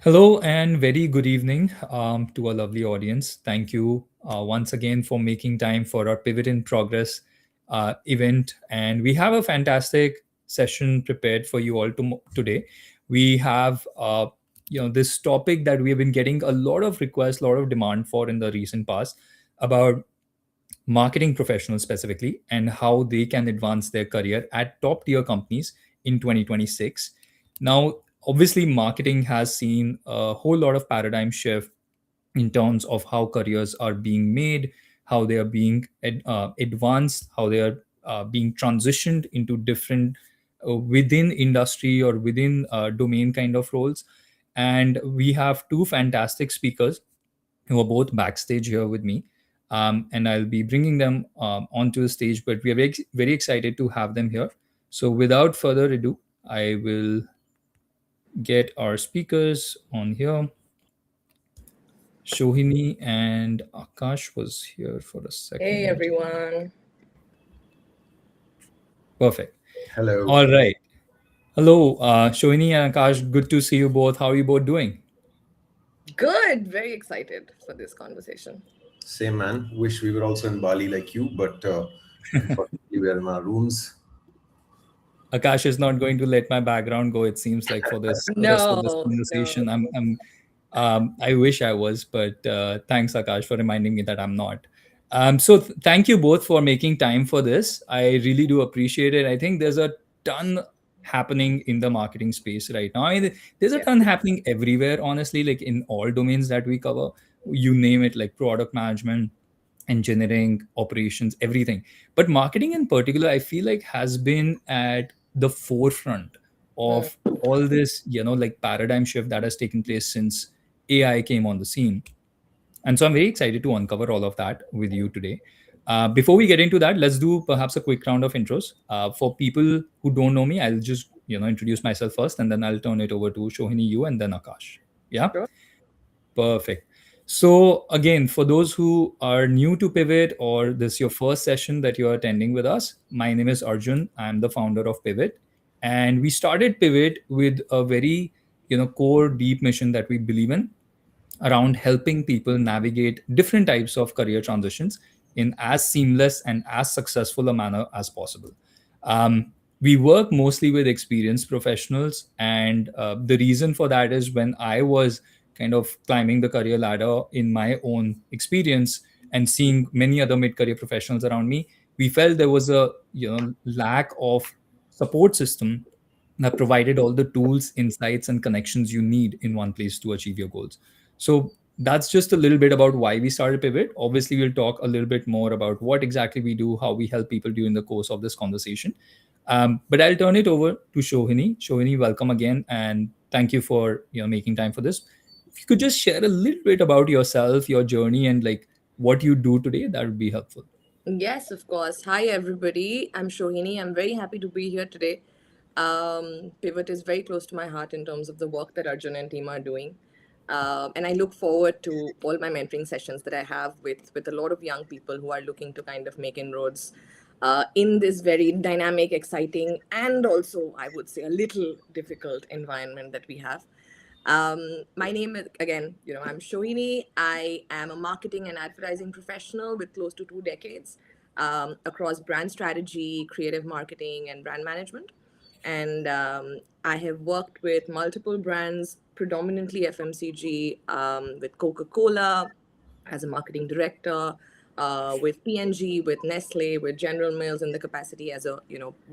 Hello and very good evening to our lovely audience. Thank you once again for making time for our Pivot in Progress event. And we have a fantastic session prepared for you all today. We have this topic that we have been getting a lot of requests, a lot of demand for in the recent past about marketing professionals specifically and how they can advance their career at top tier companies in 2026. Now, obviously, marketing has seen a whole lot of paradigm shift in terms of how careers are being made, how they are being advanced, how they are being transitioned into different within industry or within domain kind of roles. And we have two fantastic speakers who are both backstage here with me. And I'll be bringing them onto the stage, but we are very excited to have them here. So, without further ado, I will get our speakers on here. Shohini and Akash was here for a Hey second. everyone. Perfect. Hello. All right. Hello, Shohini and Akash. Good to see you both. How are you both doing? Good. Very excited for this conversation. Same man. Wish we were also in Bali like you, but unfortunately we are in our rooms. Akash is not going to let my background go. It seems like for this rest of this No, conversation, no. I wish I was, but thanks, Akash, for reminding me that I'm not. Thank you both for making time for this. I really do appreciate it. I think there's a ton happening in the marketing space right now. I mean, there's a Yeah. ton happening everywhere, honestly, like in all domains that we cover. You name it, like product management, engineering, operations, everything. But marketing in particular, I feel like has been at the forefront Mm, of all this, like paradigm shift that has taken place since AI came on the scene. And so I'm very excited to uncover all of that with you today. Before we get into that, let's do perhaps a quick round of intros. For people who don't know me, I'll just introduce myself first, and then I'll turn it over to Shohini, you, and then Akash. Yeah. sure. Perfect. So, again, for those who are new to Pivot or this is your first session that you're attending with us, my name is Arjun. I'm the founder of Pivot. And we started Pivot with a very, core deep mission that we believe in around helping people navigate different types of career transitions in as seamless and as successful a manner as possible. We work mostly with experienced professionals, and the reason for that is when I was kind of climbing the career ladder in my own experience and seeing many other mid-career professionals around me, we felt there was a lack of support system that provided all the tools, insights, and connections you need in one place to achieve your goals. So that's just a little bit about why we started Pivot. Obviously, we'll talk a little bit more about what exactly we do, how we help people during the course of this conversation. But I'll turn it over to Shohini. Shohini, welcome again, and thank you for making time for this. If you could just share a little bit about yourself, your journey, and like what you do today, that would be helpful. Yes, of course. Hi everybody. I'm Shohini. I'm very happy to be here today. Pivot is very close to my heart in terms of the work that Arjun and team are doing. And I look forward to all my mentoring sessions that I have with a lot of young people who are looking to kind of make inroads in this very dynamic, exciting, and also, I would say, a little difficult environment that we have. My name is, again, I'm Shohini. I am a marketing and advertising professional with close to 2 decades across brand strategy, creative marketing, and brand management. And I have worked with multiple brands, predominantly FMCG, with Coca Cola as a marketing director, with P&G, with Nestle, with General Mills in the capacity as a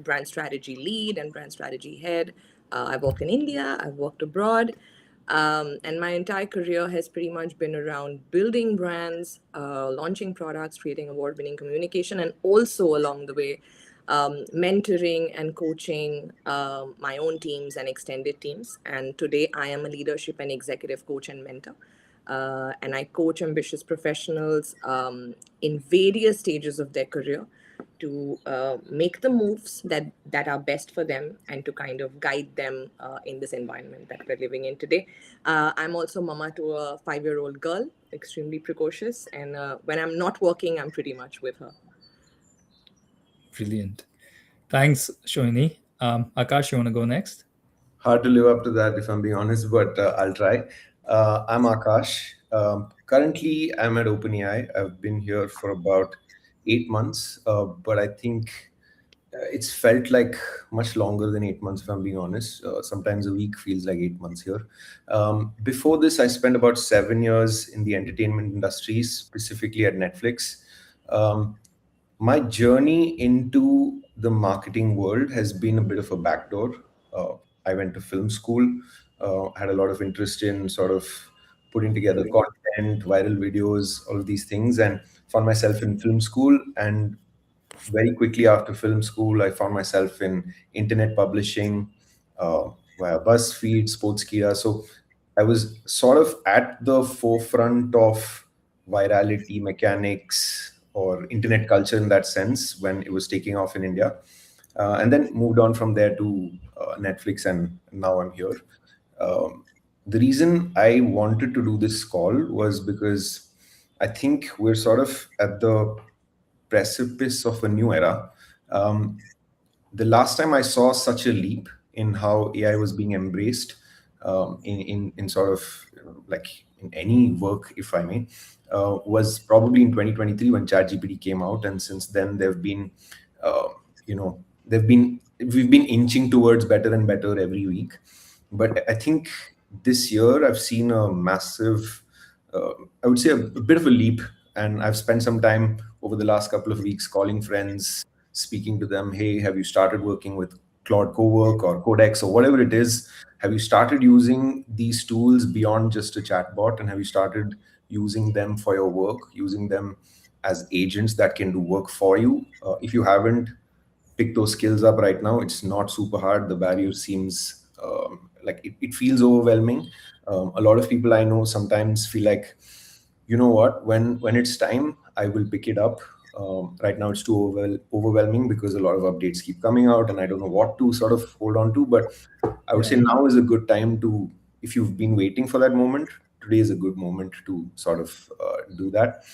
brand strategy lead and brand strategy head. I've worked in India, I've worked abroad, and my entire career has pretty much been around building brands, launching products, creating award winning communication, and also along the way, mentoring and coaching my own teams and extended teams. And today, I am a leadership and executive coach and mentor. And I coach ambitious professionals in various stages of their career to make the moves that are best for them and to kind of guide them in this environment that we're living in today. I'm also mama to a 5-year-old girl, extremely precocious, and when I'm not working, I'm pretty much with her. Brilliant. Thanks, Shohini. Akash, you want to go next? Hard to live up to that if I'm being honest, but I'll try. I'm Akash. Currently, I'm at OpenAI. I've been here for about 8 months, but I think it's felt like much longer than 8 months, if I'm being honest. Sometimes a week feels like 8 months here. Before this, I spent about 7 years in the entertainment industry, specifically at Netflix. Um, my journey into the marketing world has been a bit of a backdoor. Uh, I went to film school, had a lot of interest in sort of putting together content, viral videos, all of these things, and found myself in film school. And very quickly after film school, I found myself in internet publishing via BuzzFeed, Sportskeeda. So I was sort of at the forefront of virality mechanics or internet culture in that sense when it was taking off in India. And then moved on from there to Netflix, and now I'm here. Um, the reason I wanted to do this call was because I think we're sort of at the precipice of a new era. Um, the last time I saw such a leap in how AI was being embraced in sort of like in any work, if I may, was probably in 2023 when ChatGPT came out, and since then there've been, uh, they've been we've been inching towards better and better every week. But I think this year I've seen a massive, uh, I would say a bit of a leap, and I've spent some time over the last couple of weeks calling friends, speaking to them. Hey, have you started working with Claude Cowork or Codex or whatever it is? Have you started using these tools beyond just a chatbot, and have you started using them for your work, using them as agents that can do work for you? If you haven't, pick those skills up right now. It's not super hard. The barrier seems like it feels overwhelming. A lot of people I know sometimes feel like, you know what, when it's time, I will pick it up. Right now, it's too overwhelming because a lot of updates keep coming out, and I don't know what to sort of hold on to. But I would say Yeah. now is a good time to, if you've been waiting for that moment, today is a good moment to sort of do that.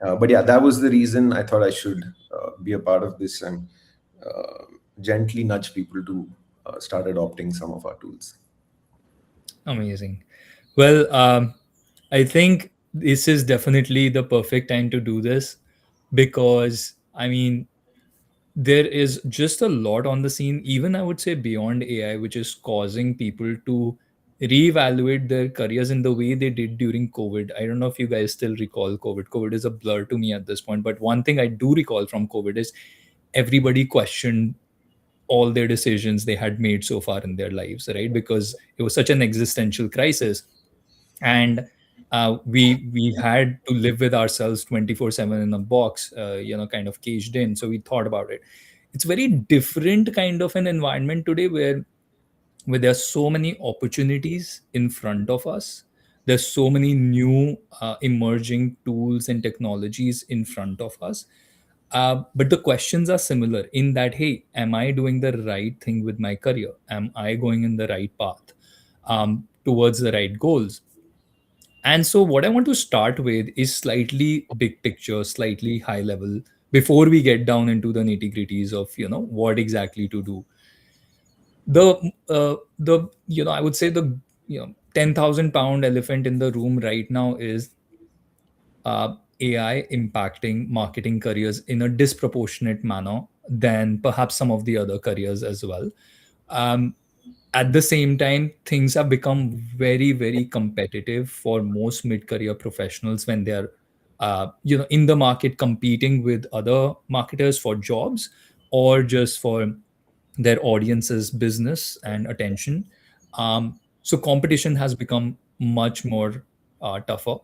But yeah, that was the reason I thought I should be a part of this and uh, gently nudge people to start adopting some of our tools. Amazing. Well, I think this is definitely the perfect time to do this because, I mean, there is just a lot on the scene, even I would say beyond AI, which is causing people to reevaluate their careers in the way they did during COVID. I don't know if you guys still recall COVID. COVID is a blur to me at this point, but one thing I do recall from COVID is everybody questioned all their decisions they had made so far in their lives, right? Because it was such an existential crisis, and we had to live with ourselves 24/7 in a box, kind of caged in. So we thought about it. It's very different kind of an environment today where there's so many opportunities in front of us. There's so many new emerging tools and technologies in front of us. But the questions are similar in that, hey, am I doing the right thing with my career? Am I going in the right path towards the right goals? And so, what I want to start with is slightly big picture, slightly high level, before we get down into the nitty gritties of what exactly to do. The I would say the 10,000 pound elephant in the room right now is AI impacting marketing careers in a disproportionate manner than perhaps some of the other careers as well. Um, at the same time, things have become very, very competitive for most mid-career professionals when they're, in the market competing with other marketers for jobs or just for their audience's business and attention. So competition has become much more tougher.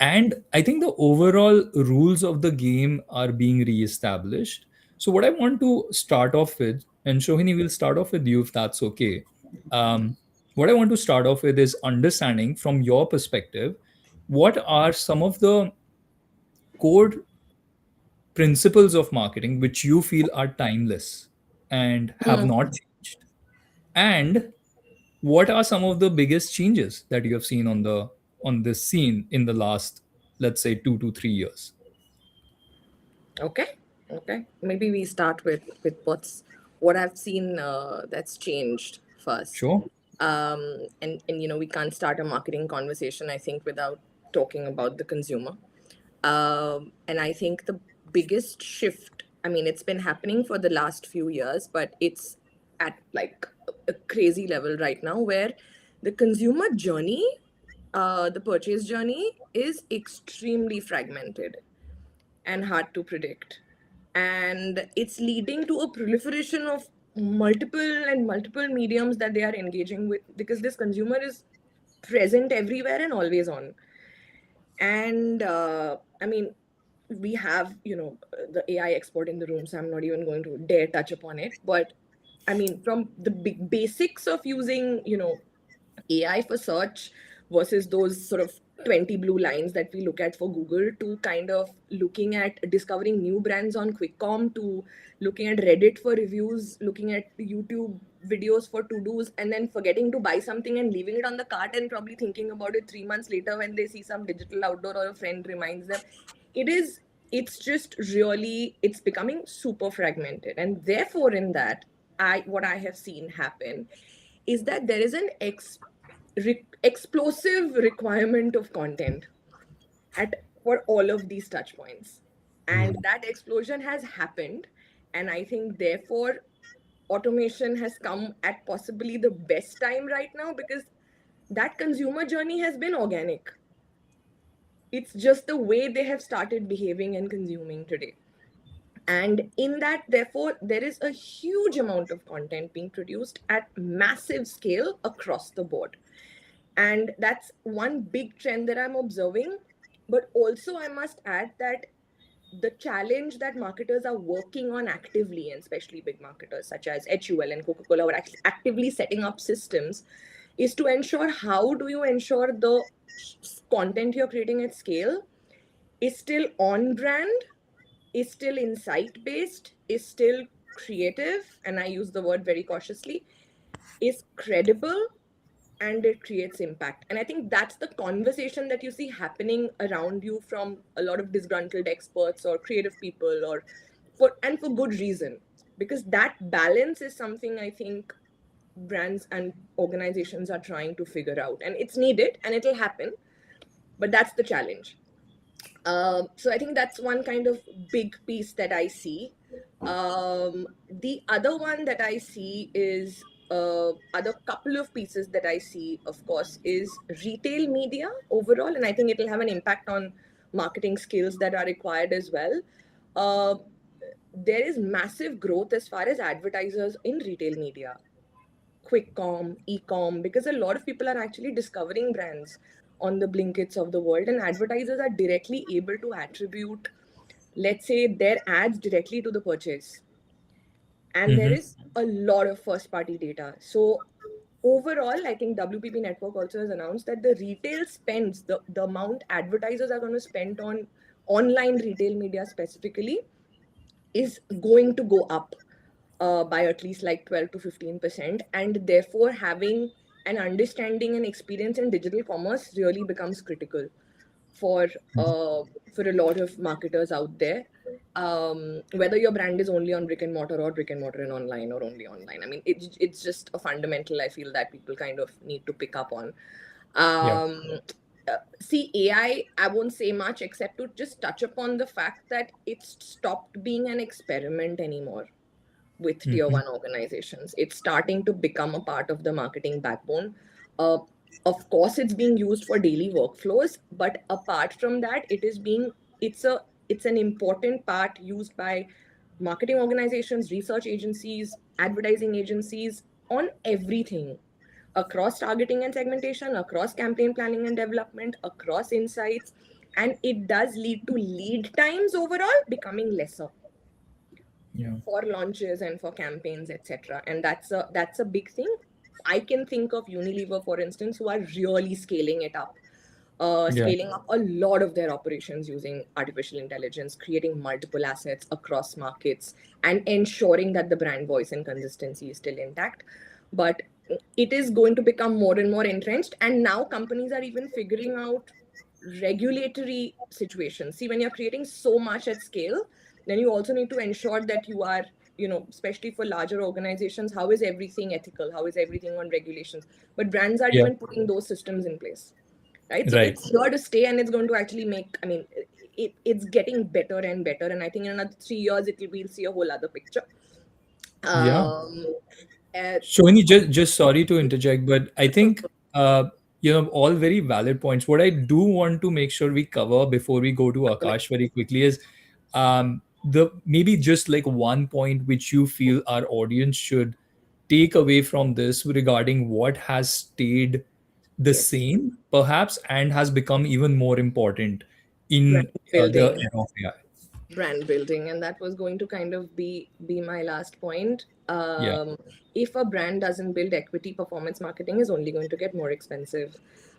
And I think the overall rules of the game are being reestablished. So what I want to start off with, and Shohini, we'll start off with you if that's okay. What I want to start off with is understanding from your perspective, what are some of the core principles of marketing which you feel are timeless and have not changed? And what are some of the biggest changes that you have seen on this scene in the last, let's say, 2 to 3 years? Okay, okay. Maybe we start with what I've seen that's changed first. Sure. And we can't start a marketing conversation, I think, without talking about the consumer. And I think the biggest shift, I mean, it's been happening for the last few years, but it's at like a crazy level right now, where the consumer journey, the purchase journey, is extremely fragmented and hard to predict. And it's leading to a proliferation of multiple mediums that they are engaging with, because this consumer is present everywhere and always on. And I mean, we have, the AI expert in the room, so I'm not even going to dare touch upon it. But I mean, from the big basics of using, AI for search versus those sort of 20 blue lines that we look at for Google, to kind of looking at discovering new brands on QuickCom, to looking at Reddit for reviews, looking at YouTube videos for to-dos, and then forgetting to buy something and leaving it on the cart and probably thinking about it 3 months later when they see some digital outdoor or a friend reminds them. It is, it's just really, it's becoming super fragmented. And therefore, in that, what I have seen happen is that there is an explosive requirement of content at for all of these touch points, and that explosion has happened. And I think therefore automation has come at possibly the best time right now, because that consumer journey has been organic. It's just the way they have started behaving and consuming today. And in that, therefore, there is a huge amount of content being produced at massive scale across the board. And that's one big trend that I'm observing. But also, I must add that the challenge that marketers are working on actively, and especially big marketers such as HUL and Coca-Cola are actually actively setting up systems, is to ensure how do you ensure the content you're creating at scale is still on brand, is still insight based, is still creative, and I use the word very cautiously, is credible, and it creates impact. And I think that's the conversation that you see happening around you from a lot of disgruntled experts or creative people, or for good reason, because that balance is something I think brands and organizations are trying to figure out, and it's needed and it'll happen, but that's the challenge. So I think that's one kind of big piece that I see. The other one that I see is other couple of pieces that I see, of course, is retail media overall, and I think it'll have an impact on marketing skills that are required as well. Uh, there is massive growth as far as advertisers in retail media, quick com, e-com, because a lot of people are actually discovering brands on the Blinkits of the world, and advertisers are directly able to attribute, let's say, their ads directly to the purchase. And there is a lot of first party data. So overall, I think WPP Network also has announced that the retail spends, the amount advertisers are going to spend on online retail media specifically, is going to go up by at least like 12 to 15%. And therefore, having an understanding and experience in digital commerce really becomes critical for a lot of marketers out there. Whether your brand is only on brick and mortar, or brick and mortar and online, or only online. I mean, it's just a fundamental, I feel, that people kind of need to pick up on. Yeah. See, I won't say much except to just touch upon the fact that it's stopped being an experiment anymore with tier one organizations. It's starting to become a part of the marketing backbone. Uh, of course, it's being used for daily workflows, but apart from that, it's an important part used by marketing organizations, research agencies, advertising agencies, on everything, across targeting and segmentation, across campaign planning and development, across insights. And it does lead to lead times overall becoming lesser Yeah. for launches and for campaigns, etc. And that's a big thing. I can think of Unilever, for instance, who are really scaling it up, Yeah. scaling up a lot of their operations using artificial intelligence, creating multiple assets across markets, and ensuring that the brand voice and consistency is still intact. But it is going to become more and more entrenched, and now companies are even figuring out regulatory situations. See, when you're creating so much at scale, then you also need to ensure that especially for larger organizations, how is everything ethical? How is everything on regulations? But brands aren't Yeah. even putting those systems in place, right? So Right. it's here to stay, and it's going to actually make, I mean, it's getting better and better. And I think in another 3 years, we'll see a whole other picture. Yeah. Um, uh, Shoini, just sorry to interject, but I think all very valid points. What I do want to make sure we cover before we go to Akash very quickly is the maybe just like one point which you feel our audience should take away from this regarding what has stayed the yes, same, perhaps, and has become even more important brand in the building. era of AI. Brand building, and that was going to kind of be my last point. Yeah, If a brand doesn't build equity, performance marketing is only going to get more expensive.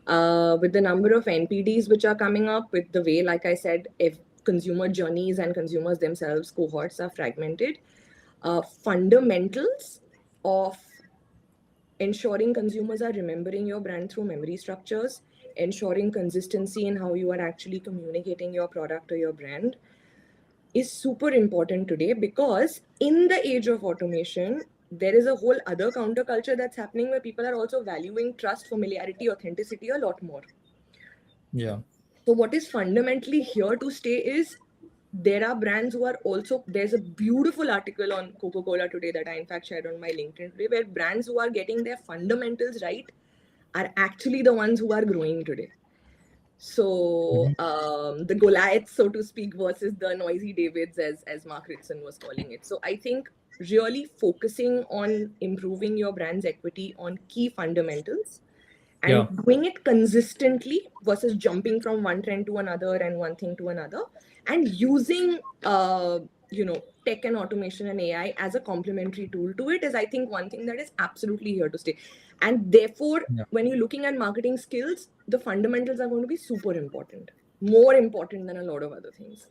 With the number of NPDs which are coming up, with the way, like I said, if consumer journeys and consumers themselves cohorts are fragmented, fundamentals of ensuring consumers are remembering your brand through memory structures, ensuring consistency in how you are actually communicating your product or your brand, is super important today, because in the age of automation, there is a whole other counterculture that's happening where people are also valuing trust, familiarity, authenticity a lot more. yeah, So what is fundamentally here to stay is, there are brands who are also, there's a beautiful article on Coca-Cola today that I in fact shared on my LinkedIn today, where brands who are getting their fundamentals right are actually the ones who are growing today. So mhm, the Goliaths, so to speak, versus the noisy Davids, as Mark Ritson was calling it. So I think really focusing on improving your brand's equity on key fundamentals yeah, and doing it consistently versus jumping from one trend to another and one thing to another, and using tech and automation and AI as a complementary tool to it, is I think one thing that is absolutely here to stay. And therefore, yeah, when you're looking at marketing skills, the fundamentals are going to be super important, more important than a lot of other things.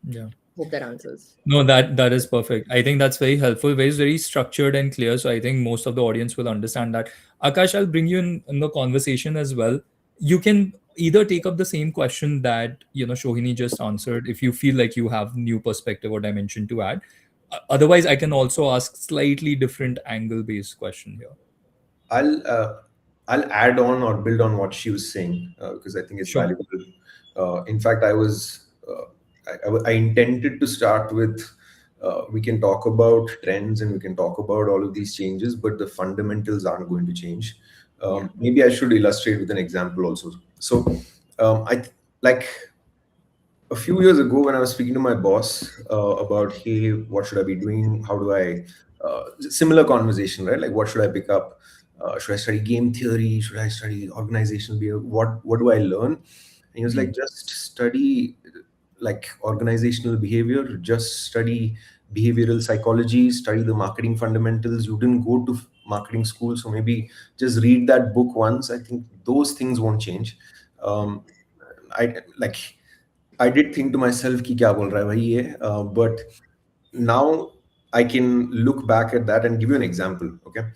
yeah. Hope that answers. No, that is perfect. I think that's very helpful. Very structured and clear. So I think most of the audience will understand that. Akash, I'll bring you in the conversation as well. You can either take up the same question that Shohini just answered if you feel like you have new perspective or dimension to add. Otherwise, I can also ask slightly different angle based question here. I'll uh, I'll add on or build on what she was saying because I think it's Sure. valuable. In fact, I intended to start with we can talk about trends and we can talk about all of these changes, but the fundamentals aren't going to change. Yeah. Maybe I should illustrate with an example also. So like a few years ago when I was speaking to my boss about, hey, what should I be doing? How do I similar conversation, right? Like, what should I pick up? Should I study game theory? Should I study organizational behavior? What do I learn? And he was like, Mm. just study like organizational behavior. Just study behavioral psychology. Study the marketing fundamentals. You didn't go to marketing school, so maybe just read that book once. I think those things won't change. Um, I like I did think to myself कि क्या बोल रहा है भाई ये but now I can look back at that and give you an example. Okay,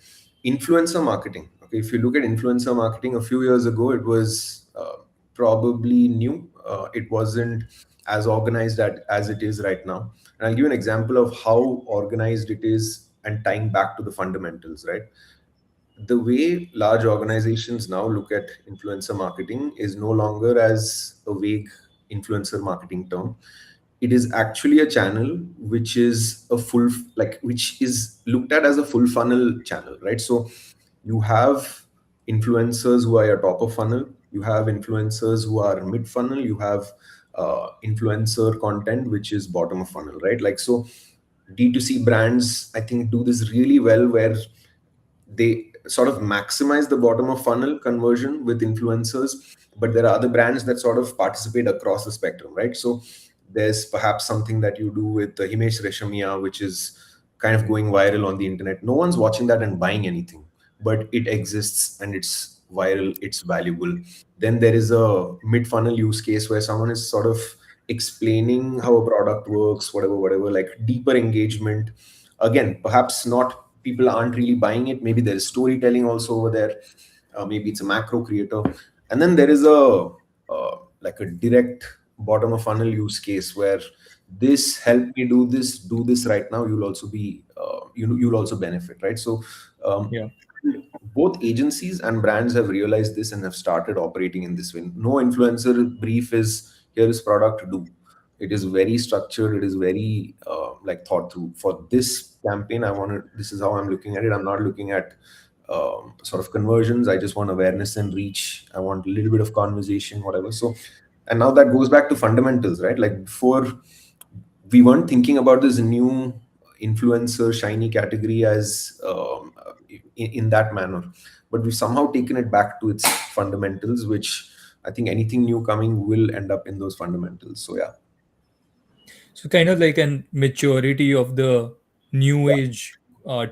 influencer marketing. Okay, if you look at influencer marketing, a few years ago it was probably new. It wasn't as organized as it is right now. And I'll give you an example of how organized it is and tying back to the fundamentals. Right, the way large organizations now look at influencer marketing is no longer as a vague influencer marketing term. It is actually a channel which is a full, like, which is looked at as a full funnel channel, right? So you have influencers who are your top of funnel, you have influencers who are mid funnel, you have influencer content which is bottom of funnel, right? Like, so D2C brands, I think, do this really well, where they sort of maximize the bottom of funnel conversion with influencers, but there are other brands that sort of participate across the spectrum, right? So there's perhaps something that you do with Himesh Reshamia, which is kind of going viral on the internet. No one's watching that and buying anything, but it exists and it's viral, it's valuable. Then there is a mid funnel use case where someone is sort of explaining how a product works, whatever, like deeper engagement. Again, perhaps not, people aren't really buying it. Maybe there's storytelling also over there. Maybe it's a macro creator. And then there is a like a direct bottom of funnel use case where this help me do this right now, you'll also be you'll also benefit, right? So um, Yeah. both agencies and brands have realized this and have started operating in this way. No influencer brief is here is product to do. It is very structured. It is very like thought through. For this campaign, I want to. This is how I'm looking at it. I'm not looking at sort of conversions. I just want awareness and reach. I want a little bit of conversation, whatever. So, and now that goes back to fundamentals, right? Like before, we weren't thinking about this new influencer shiny category as in that manner, but we've somehow taken it back to its fundamentals, which I think anything new coming will end up in those fundamentals. So yeah. So kind of like an maturity of the new age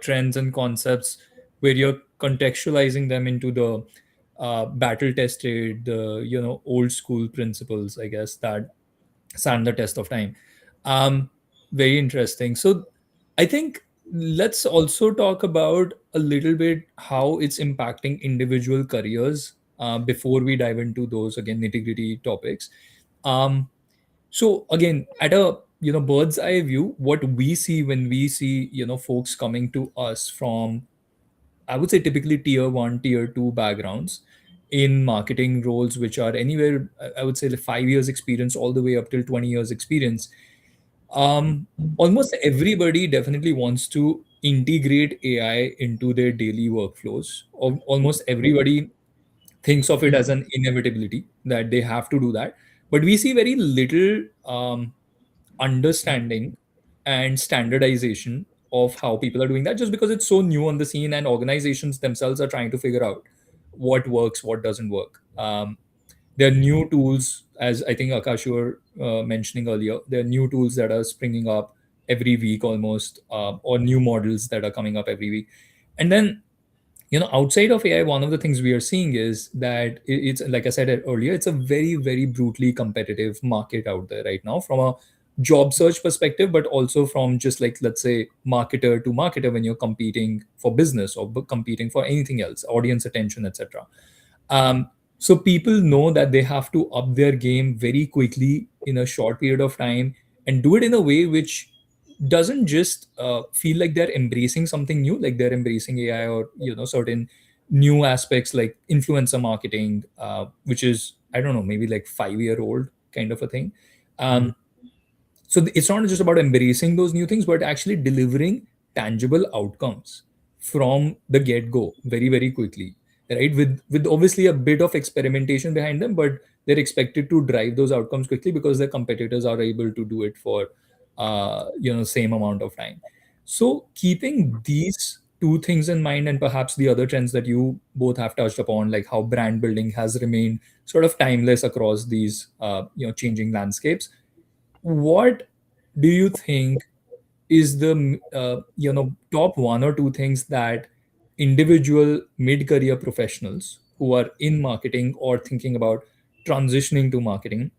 trends and concepts, where you're contextualizing them into the battle tested, the old school principles, I guess, that stand the test of time. Um, Very interesting. So I think let's also talk about a little bit how it's impacting individual careers before we dive into those again nitty gritty topics. Um, so again, at a bird's eye view, what we see when we see folks coming to us from, I would say, typically tier 1, tier 2 backgrounds in marketing roles, which are anywhere, I would say, like 5 years experience all the way up till 20 years experience. Almost everybody definitely wants to integrate AI into their daily workflows. Almost everybody thinks of it as an inevitability that they have to do that. But we see very little understanding and standardization of how people are doing that, just because it's so new on the scene and organizations themselves are trying to figure out what works, what doesn't work. There are new tools, as I think Akash, you were mentioning earlier. There are new tools that are springing up every week almost, or new models that are coming up every week. And then outside of AI, one of the things we are seeing is that it's, like I said earlier, it's a very, very brutally competitive market out there right now from a job search perspective, but also from just like, let's say, marketer to marketer when you're competing for business or competing for anything else, audience attention, etc. So people know that they have to up their game very quickly in a short period of time and do it in a way which doesn't just feel like they're embracing something new, like they're embracing AI or certain new aspects like influencer marketing, which is, I don't know, maybe like 5 year old kind of a thing. Um, so it's not just about embracing those new things, but actually delivering tangible outcomes from the get go very, very quickly, right? With obviously a bit of experimentation behind them, but they're expected to drive those outcomes quickly because their competitors are able to do it for same amount of time. So keeping these two things in mind, and perhaps the other trends that you both have touched upon, like how brand building has remained sort of timeless across these changing landscapes, what do you think is the top one or two things that individual mid-career professionals who are in marketing or thinking about transitioning to marketing,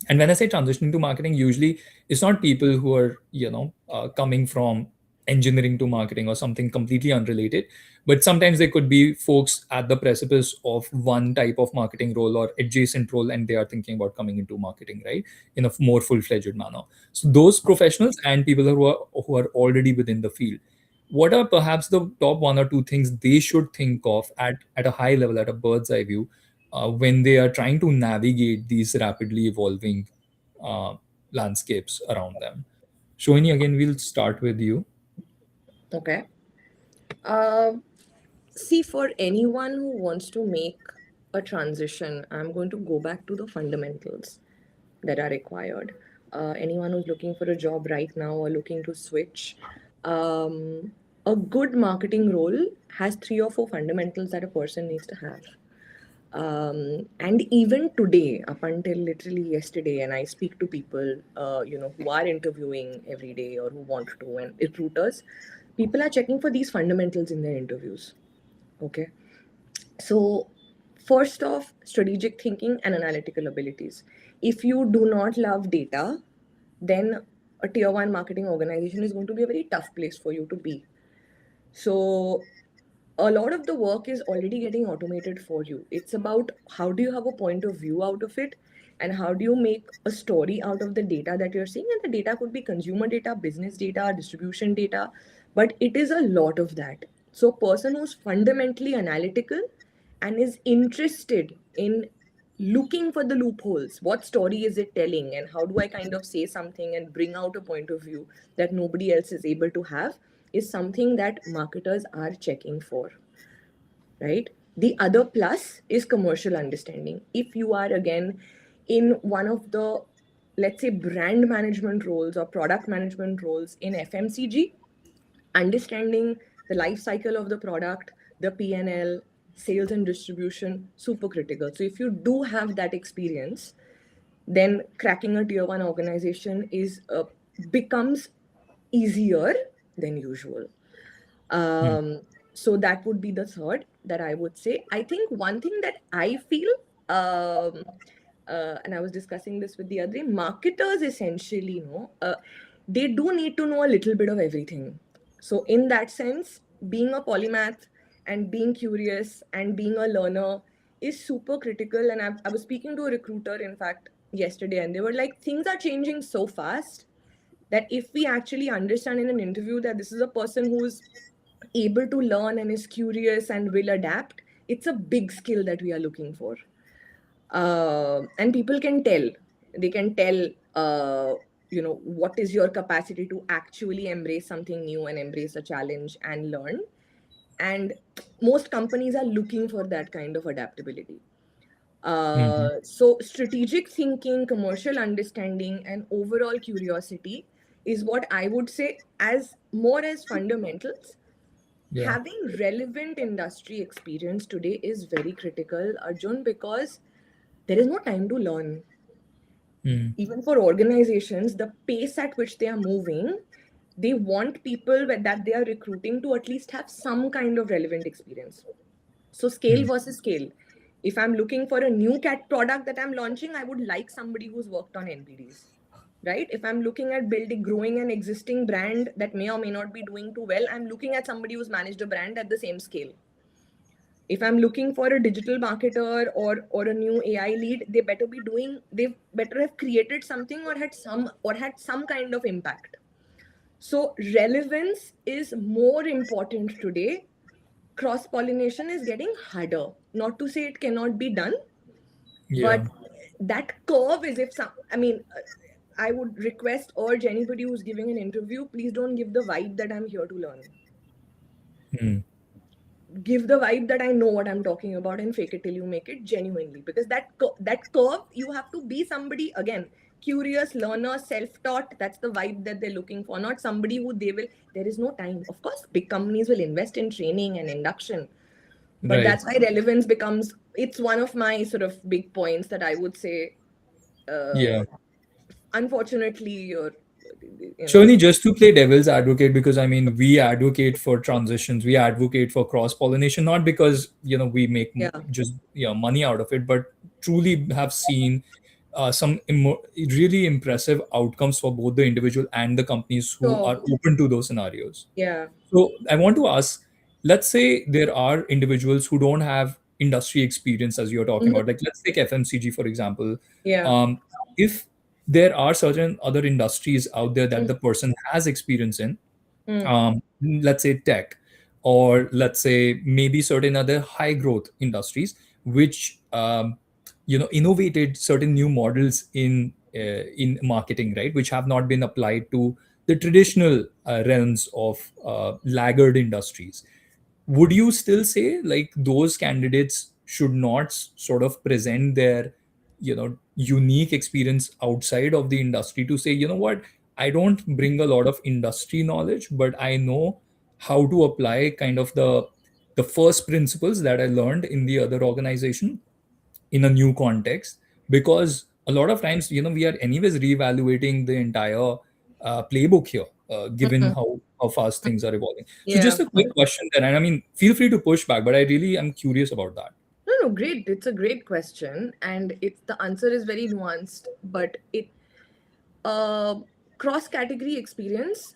and when I say transitioning to marketing, usually it's not people who are coming from engineering to marketing or something completely unrelated, but sometimes there could be folks at the precipice of one type of marketing role or adjacent role, and they are thinking about coming into marketing, right, in a more full-fledged manner. So those professionals and people who are already within the field, what are perhaps the top one or two things they should think of at a high level, at a bird's eye view, when they are trying to navigate these rapidly evolving uh, landscapes around them? Shoini, again, we'll start with you. Okay. Uh, See, for anyone who wants to make a transition, I'm going to go back to the fundamentals that are required. Anyone who's looking for a job right now or looking to switch, um, a good marketing role has three or four fundamentals that a person needs to have. And even today, up until literally yesterday, and I speak to people, who are interviewing every day or who want to, and recruiters, people are checking for these fundamentals in their interviews. Okay. So, first off, strategic thinking and analytical abilities. If you do not love data, then a tier 1 marketing organization is going to be a very tough place for you to be. So, a lot of the work is already getting automated for you. It's about how do you have a point of view out of it, And how do you make a story out of the data that you're seeing? And the data could be consumer data, business data, distribution data, but it is a lot of that. So a person who's fundamentally analytical and is interested in looking for the loopholes, what story is it telling, and how do I kind of say something and bring out a point of view that nobody else is able to have, is something that marketers are checking for, right? The other plus is commercial understanding. If you are again in one of the, let's say, brand management roles or product management roles in FMCG, understanding the life cycle of the product, the P&L, sales and distribution, super critical. So if you do have that experience, then cracking a tier 1 organization is becomes easier than usual. Hmm. So that would be the third that I would say. I think one thing that I feel, and I was discussing this with the other day, marketers essentially know, they do need to know a little bit of everything. So in that sense, being a polymath and being curious and being a learner is super critical. And I was speaking to a recruiter, in fact, yesterday, and they were like, things are changing so fast that if we actually understand in an interview that this is a person who's able to learn and is curious and will adapt, it's a big skill that we are looking for. And people can tell, they can tell, what is your capacity to actually embrace something new and embrace a challenge and learn. And most companies are looking for that kind of adaptability. Hmm. So strategic thinking, commercial understanding, and overall curiosity is what I would say as more as fundamentals. Yeah. Having relevant industry experience today is very critical, Arjun, because there is no time to learn. Hmm. Even for organizations, the pace at which they are moving, they want people that they are recruiting to at least have some kind of relevant experience. So scale Hmm. versus scale. If I'm looking for a new cat product that I'm launching, I would like somebody who's worked on NPDs, right? If I'm looking at building, growing an existing brand that may or may not be doing too well, I'm looking at somebody who's managed a brand at the same scale. If I'm looking for a digital marketer or a new AI lead, they better have created something or had some kind of impact. So relevance is more important today. Cross pollination is getting harder. Not to say it cannot be done, Yeah. but that curve is, if some, I mean, I would request, urge anybody who's giving an interview, please don't give the vibe that I'm here to learn. Hmm. Give the vibe that I know what I'm talking about and fake it till you make it genuinely. Because that curve, you have to be somebody, again, curious, learner, self-taught. That's the vibe that they're looking for, not somebody who they will. There is no time. Of course, big companies will invest in training and induction, but Right. that's why relevance becomes. It's one of my sort of big points that I would say. Yeah. Uh, Unfortunately, or you know, Shoni, just to play devil's advocate, because I mean, we advocate for transitions, we advocate for cross pollination, not because we make yeah. just money out of it, but truly have seen some really impressive outcomes for both the individual and the companies who So are open to those scenarios. yeah. So I want to ask, let's say there are individuals who don't have industry experience as you're talking Mhm. about. Like let's take FMCG, for example. Yeah. If there are certain other industries out there that Mm. the person has experience in, Mm. let's say tech, or let's say maybe certain other high growth industries, which innovated certain new models in marketing, right, which have not been applied to the traditional realms of laggard industries. Would you still say like those candidates should not sort of present their unique experience outside of the industry to say, what, I don't bring a lot of industry knowledge, but I know how to apply kind of the first principles that I learned in the other organization in a new context? Because a lot of times we are anyways reevaluating the entire playbook here, given Mhm. how fast things are evolving. So Yeah. just a quick question there, and I mean, feel free to push back, but I really am curious about that. No, no, great. It's a great question, and it's the answer is very nuanced, but it uh, cross category experience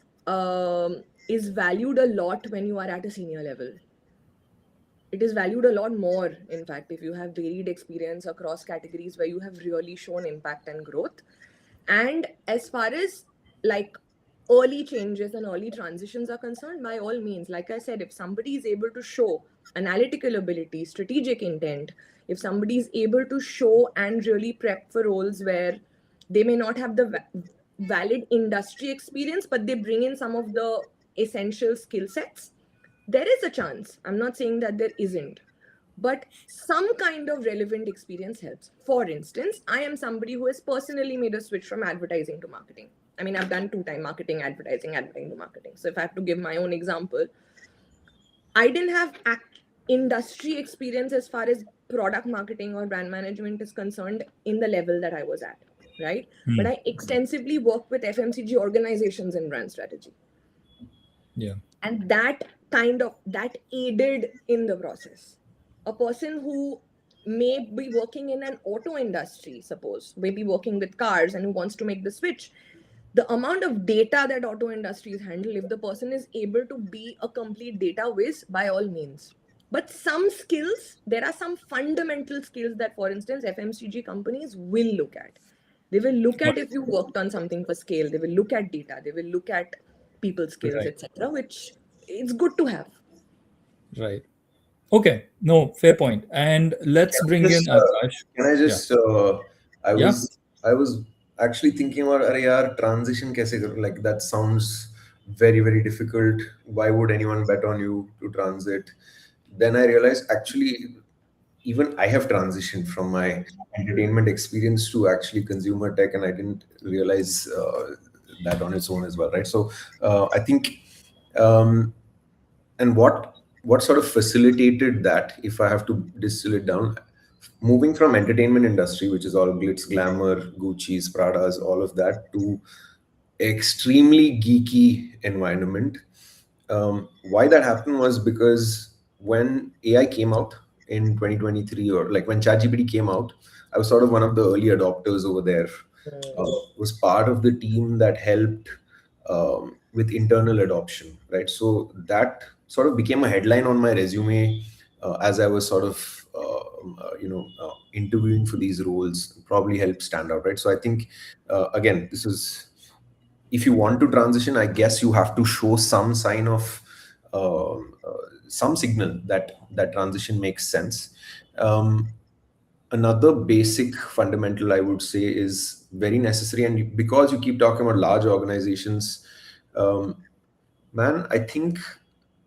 is valued a lot when you are at a senior level. It is valued a lot more, in fact, if you have varied experience across categories where you have really shown impact and growth. And as far as like early changes and early transitions are concerned, by all means, like I said, if somebody is able to show analytical ability, strategic intent, if somebody is able to show and really prep for roles where they may not have the valid industry experience, but they bring in some of the essential skill sets, there is a chance. I'm not saying that there isn't, but some kind of relevant experience helps. For instance, I am somebody who has personally made a switch from advertising to marketing. I mean, I've done two-time marketing, advertising to marketing. So if I have to give my own example, I didn't have industry experience as far as product marketing or brand management is concerned in the level that I was at, right? But Hmm. I extensively worked with FMCG organizations in brand strategy, Yeah. and that kind of that aided in the process. A person who may be working in an auto industry, suppose, may be working with cars and who wants to make the switch, the amount of data that auto industries handle, if the person is able to be a complete data whiz, by all means. But some skills, there are some fundamental skills that, for instance, FMCG companies will look at. They will look Got at if you worked on something for scale. They will look at data. They will look at people it. skills, Right. etc., which it's good to have. Right. Okay. No, fair point. And let's bring in Just Akash. can I Yeah. just I Yeah. was I was actually thinking about अरे यार transition कैसे करूं, like that sounds very difficult. Why would anyone bet on you to transit? Then I realized actually even I have transitioned from my entertainment experience to actually consumer tech, and I didn't realize that on its own as well, right? So I think um, and what sort of facilitated that, if I have to distill it down, moving from entertainment industry, which is all glitz glamour, Gucci's, Pradas, all of that, to extremely geeky environment. Why that happened was because when AI came out in 2023, or like when ChatGPT came out, I was sort of one of the early adopters over there. Was part of the team that helped with internal adoption, right? So that sort of became a headline on my resume as I was sort of interviewing for these roles. Probably helped stand out, right? So I think again, this is, if you want to transition, I guess you have to show some sign of some signal that that transition makes sense. Um, Another basic fundamental I would say is very necessary, and because you keep talking about large organizations, um, man, I think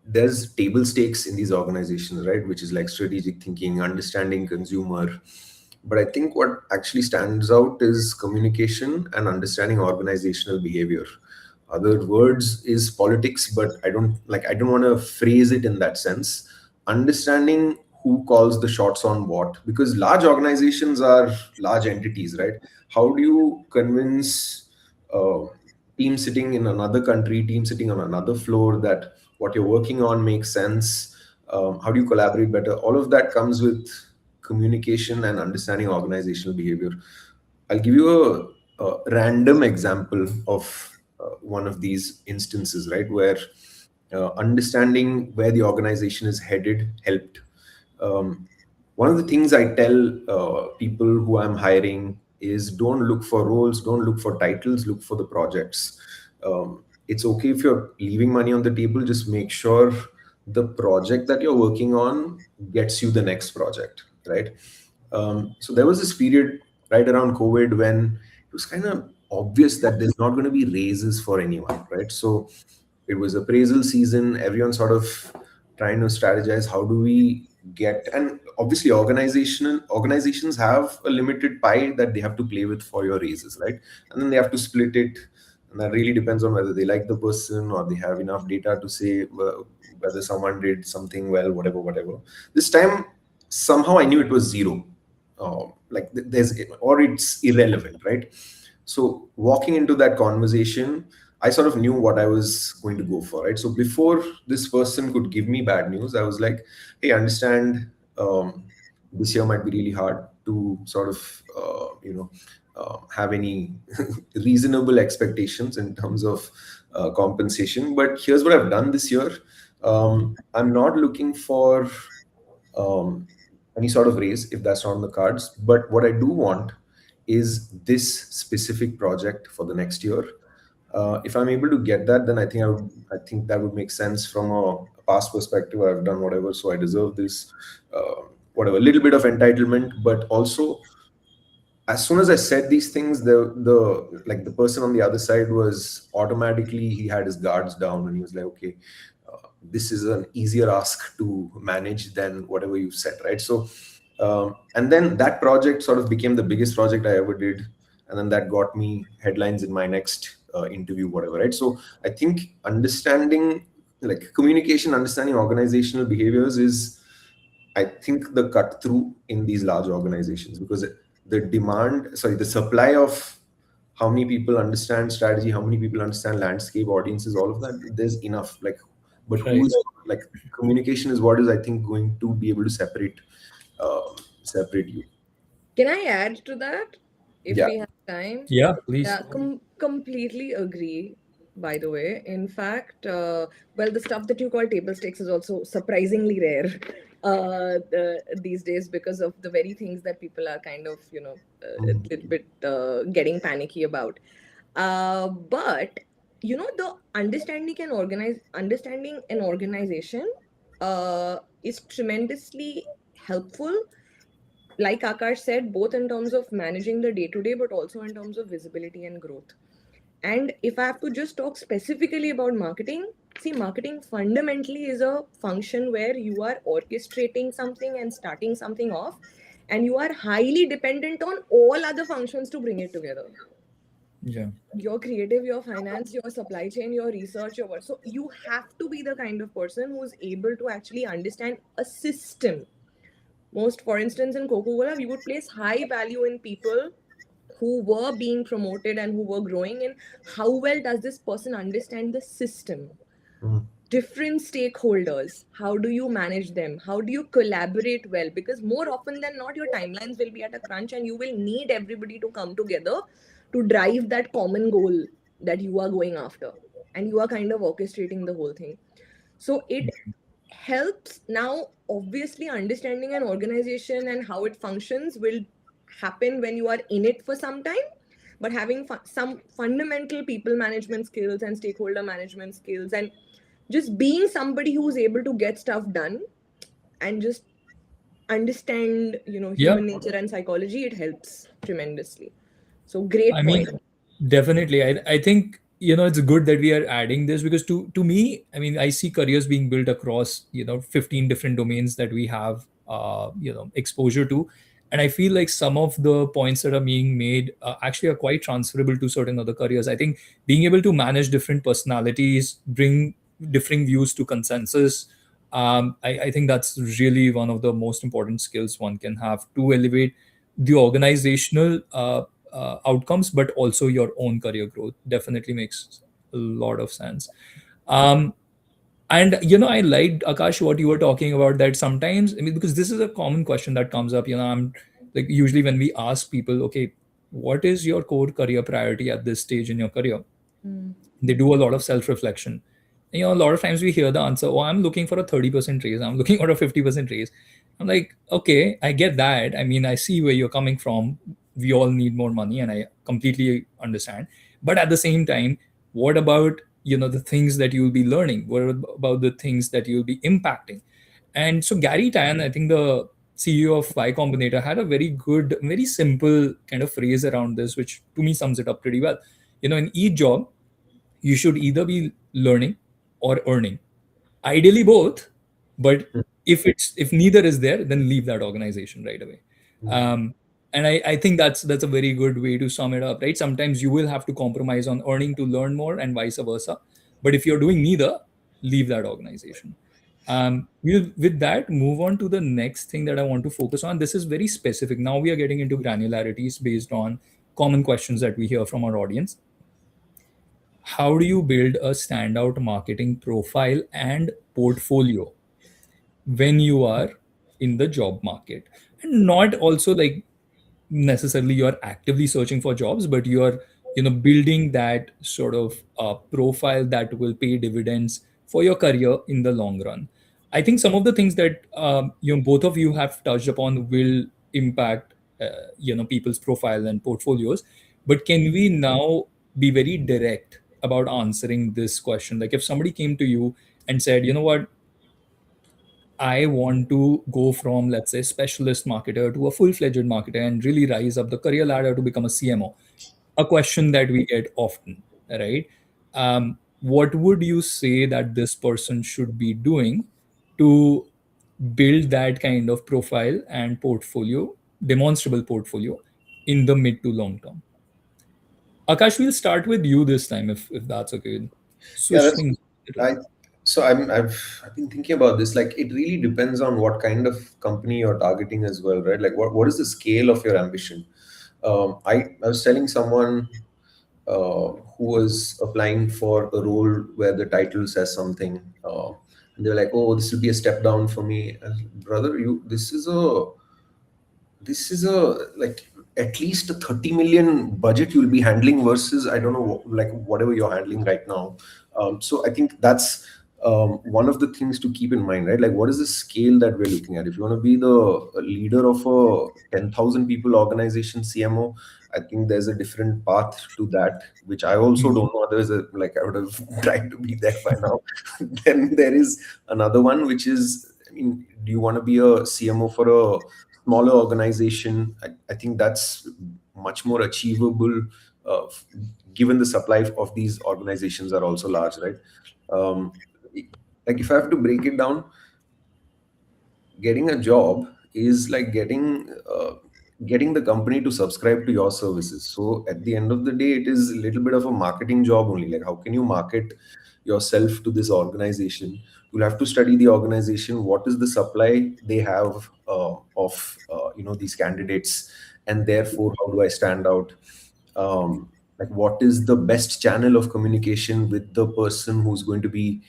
there's table stakes in these organizations, right? Which is like strategic thinking, understanding consumer. But I think what actually stands out is communication and understanding organizational behavior. Other words is politics, but I don't want to phrase it in that sense. Understanding who calls the shots on what, because large organizations are large entities, right? How do you convince uh, team sitting in another country, team sitting on another floor, that what you're working on makes sense? How do you collaborate better? All of that comes with communication and understanding organizational behavior. I'll give you a random example of one of these instances, right, where understanding where the organization is headed helped. Um, One of the things I tell people who I'm hiring is, don't look for roles, don't look for titles, look for the projects. It's okay if you're leaving money on the table, just make sure the project that you're working on gets you the next project, right? So there was this period right around COVID when it was kind of obvious that there's not going to be raises for anyone, right? So it was appraisal season, everyone sort of trying to strategize, how do we get, and obviously organizations have a limited pie that they have to play with for your raises, right? And then they have to split it, and that really depends on whether they like the person or they have enough data to say whether someone did something well, whatever. This time somehow I knew it was zero. There's, or it's irrelevant, right? So walking into that conversation, I sort of knew what I was going to go for, right? So before this person could give me bad news, I was like, hey, I understand this year might be really hard to sort of have any reasonable expectations in terms of compensation, but here's what I've done this year. I'm not looking for um, any sort of raise if that's not on the cards. But what I do want is this specific project for the next year. If I'm able to get that, then I think that would make sense from a past perspective. I've done whatever, so I deserve this, whatever, little bit of entitlement, but also as soon as I said these things, the person on the other side was automatically, he had his guards down and he was like, okay, this is an easier ask to manage than whatever you said, right? So, and then that project sort of became the biggest project I ever did, and then that got me headlines in my next interview, whatever, right? So I think understanding like communication, understanding organizational behaviors is, I think, the cut through in these large organizations, because the supply of how many people understand strategy, how many people understand landscape, audiences, all of that, there's enough. Like, but Right. who's like communication is what is, I think, going to be able to separate you. Can I add to that if Yeah. we have time? Yeah, please. Yeah, completely agree. By the way, in fact, well, the stuff that you call table stakes is also surprisingly rare these days because of the very things that people are kind of, a Mhm. little bit getting panicky about. But the understanding an organization is tremendously helpful, like Akash said, both in terms of managing the day to day, but also in terms of visibility and growth. And if I have to just talk specifically about marketing, see, marketing fundamentally is a function where you are orchestrating something and starting something off, and you are highly dependent on all other functions to bring it together. Yeah. Your creative, your finance, your supply chain, your research, your what. So you have to be the kind of person who's able to actually understand a system. Most, for instance, in Coca-Cola, we would place high value in people who were being promoted and who were growing, and how well does this person understand the system, Mhm. different stakeholders, how do you manage them, how do you collaborate well, because more often than not your timelines will be at a crunch and you will need everybody to come together to drive that common goal that you are going after, and you are kind of orchestrating the whole thing. So it helps. Now obviously understanding an organization and how it functions will happen when you are in it for some time, but having some fundamental people management skills and stakeholder management skills, and just being somebody who's able to get stuff done and just understand Yeah. human nature and psychology, it helps tremendously. So great I point. mean, definitely. I think, it's good that we are adding this because to me, I mean, I see careers being built across, 15 different domains that we have, exposure to. And I feel like some of the points that are being made actually are quite transferable to certain other careers. I think being able to manage different personalities, bring differing views to consensus, I think that's really one of the most important skills one can have to elevate the organizational outcomes, but also your own career growth. Definitely makes a lot of sense. Um, and I liked, Akash, what you were talking about, that sometimes, I mean, because this is a common question that comes up. I'm like, usually when we ask people, okay, what is your core career priority at this stage in your career? Mm. They do a lot of self-reflection. A lot of times we hear the answer, oh, I'm looking for a 30% raise, I'm looking for a 50% raise. I'm like, okay, I get that. I mean, I see where you're coming from. We all need more money, and I completely understand. But at the same time, what about the things that you'll be learning? What about the things that you'll be impacting? And so Gary Tan, I think the CEO of Y Combinator, had a very good, very simple kind of phrase around this, which to me sums it up pretty well. In each job, you should either be learning or earning, ideally both. But if neither is there, then leave that organization right away. Mhm. And I think that's a very good way to sum it up, right? Sometimes you will have to compromise on earning to learn more, and vice versa. But if you're doing neither, leave that organization. We'll with that move on to the next thing that I want to focus on. This is very specific. Now we are getting into granularities based on common questions that we hear from our audience. How do you build a standout marketing profile and portfolio when you are in the job market, and not also like necessarily you're actively searching for jobs, but you're building that sort of profile that will pay dividends for your career in the long run? I think some of the things that both of you have touched upon will impact people's profile and portfolios. But can we now be very direct about answering this question? Like if somebody came to you and said, you know what, I want to go from, let's say, specialist marketer to a full-fledged marketer and really rise up the career ladder to become a CMO. A question that we get often, right? What would you say that this person should be doing to build that kind of profile and portfolio, demonstrable portfolio, in the mid to long term? Akash, we'll start with you this time, if that's okay. Yeah, Switch that's things. I. So I've been thinking about this. Like, it really depends on what kind of company you're targeting as well, right? Like, what is the scale of your ambition? I was telling someone who was applying for a role where the title says something, and they're like, "Oh, this will be a step down for me." I said, brother, you this is a like at least a 30 million budget you'll be handling versus I don't know like whatever you're handling right now. So I think that's one of the things to keep in mind, right? Like, what is the scale that we're looking at? If you want to be the leader of a 10,000 people organization, CMO, I think there's a different path to that, which I also Mhm. don't know. Otherwise, like I would have tried to be there by now. Then there is another one, which is, I mean, do you want to be a CMO for a smaller organization? I think that's much more achievable, uh, f- given the supply of these organizations are also large, right? Um, like, if I have to break it down, getting a job is like getting the company to subscribe to your services. So at the end of the day, it is a little bit of a marketing job only. Like, how can you market yourself to this organization? You'll have to study the organization. What is the supply they have of these candidates, and therefore, how do I stand out? Like, what is the best channel of communication with the person who's going to be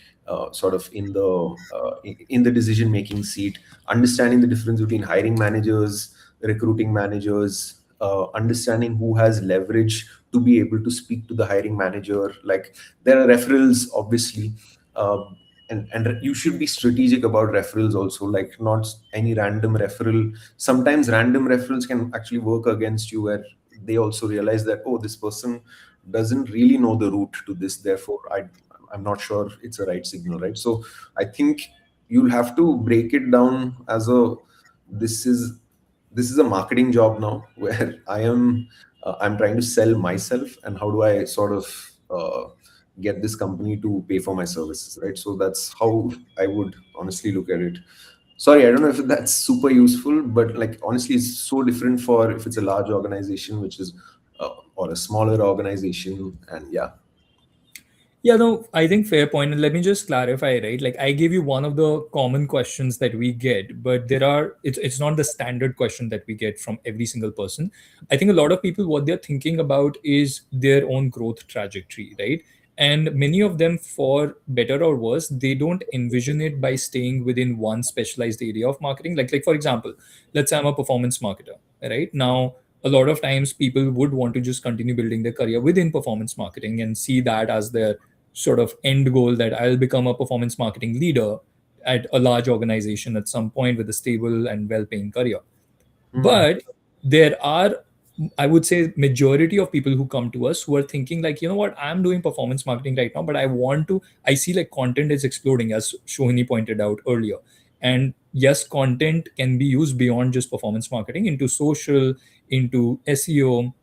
sort of in the decision making seat? Understanding the difference between hiring managers, recruiting managers, understanding who has leverage to be able to speak to the hiring manager. Like, there are referrals, obviously, and you should be strategic about referrals also. Like, not any random referral. Sometimes random referrals can actually work against you, where they also realize that, oh, this person doesn't really know the route to this, therefore I'm not sure it's a right signal, right? So I think you'll have to break it down as a this is this is a marketing job now, where I'm trying to sell myself, and how do I sort of get this company to pay for my services, right? So that's how I would honestly look at it. Sorry, I don't know if that's super useful, but like, honestly, it's so different for if it's a large organization, which is or a smaller organization. And yeah. Yeah, no, I think fair point. And let me just clarify, right? Like I gave you one of the common questions that we get, but it's not the standard question that we get from every single person. I think a lot of people, what they're thinking about is their own growth trajectory, right? And many of them, for better or worse, they don't envision it by staying within one specialized area of marketing. Like for example, let's say I'm a performance marketer, right? Now, a lot of times people would want to just continue building their career within performance marketing and see that as their sort of end goal, that I'll become a performance marketing leader at a large organization at some point with a stable and well-paying career. Hmm. But there are, I would say, majority of people who come to us who are thinking like, you know what, I'm doing performance marketing right now, but I see like content is exploding, as Shohini pointed out earlier. And yes, content can be used beyond just performance marketing into social, into SEO,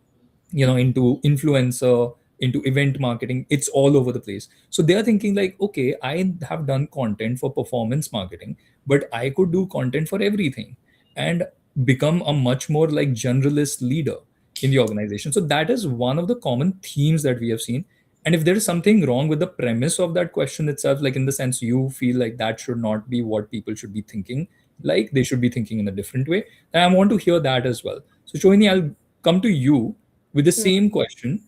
into influencer, into event marketing. It's all over the place. So they are thinking like, okay, I have done content for performance marketing, but I could do content for everything and become a much more like generalist leader in the organization. So that is one of the common themes that we have seen. And if there is something wrong with the premise of that question itself, like in the sense you feel like that should not be what people should be thinking, like they should be thinking in a different way, then I want to hear that as well. So Shohini, I'll come to you with the same question,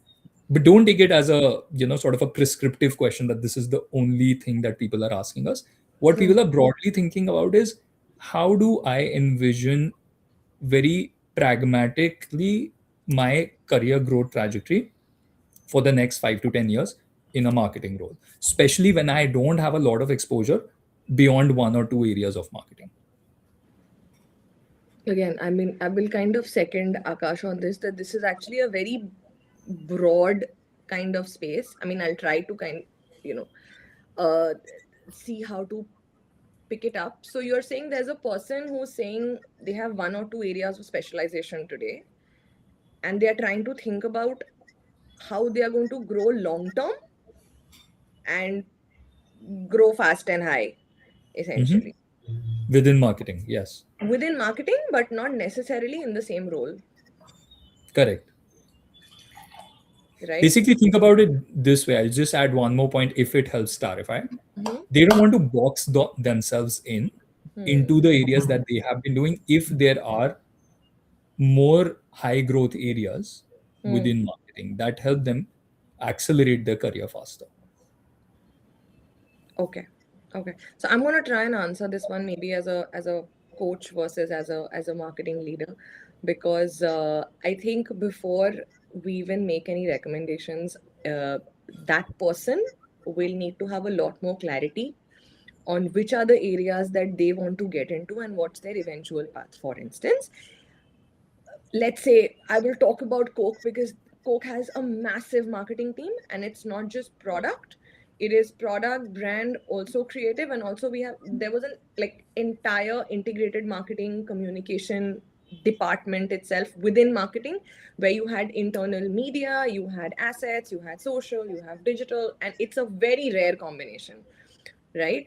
but don't take it as a sort of a prescriptive question that this is the only thing that people are asking us. What people are broadly thinking about is, how do I envision very pragmatically my career growth trajectory for the next 5 to 10 years in a marketing role, especially when I don't have a lot of exposure beyond one or two areas of marketing. Again, I mean, I will kind of second Akash on this, that this is actually a very broad kind of space. I mean, I'll try to you know, uh, see how to pick it up. So you're saying there's a person who's saying they have one or two areas of specialization today, and they are trying to think about how they are going to grow long term and grow fast and high, Mhm. essentially. Within marketing, yes. Within marketing, but not necessarily in the same role, Correct. right? Basically, think about it this way. I'll just add one more point if it helps clarify. Mm-hmm. They don't want to box themselves in Hmm. into the areas that they have been doing if there are more high growth areas Hmm. within marketing that help them accelerate their career faster. Okay. Okay. So I'm gonna try and answer this one maybe as a coach versus as a marketing leader, because I think before we even make any recommendations, that person will need to have a lot more clarity on which are the areas that they want to get into and what's their eventual path. For instance, let's say I will talk about Coke because Coke has a massive marketing team, and it's not just product. It is product, brand, also creative, and also there was an like entire integrated marketing communication department itself within marketing, where you had internal media, you had assets, you had social, you have digital, and it's a very rare combination, right?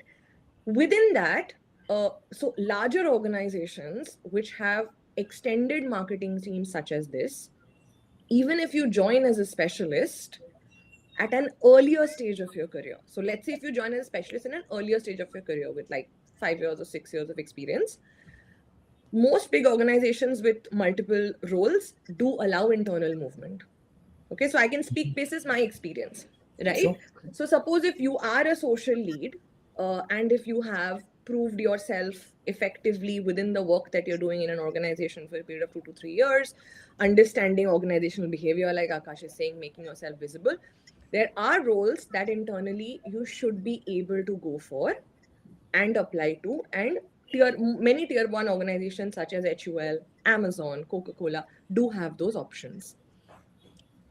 Within that, so larger organizations which have extended marketing teams such as this, even if you join as a specialist at an earlier stage of your career, so let's say if you join as a specialist in an earlier stage of your career with like 5 years or 6 years of experience, most big organizations with multiple roles do allow internal movement. Okay, so I can speak basis my experience, right? Sure. So suppose if you are a social lead, and if you have proved yourself effectively within the work that you're doing in an organization for a period of 2 to 3 years, understanding organizational behavior, like Akash is saying, making yourself visible, there are roles that internally you should be able to go for and apply to, and many tier 1 organizations such as HUL, Amazon, Coca-Cola do have those options.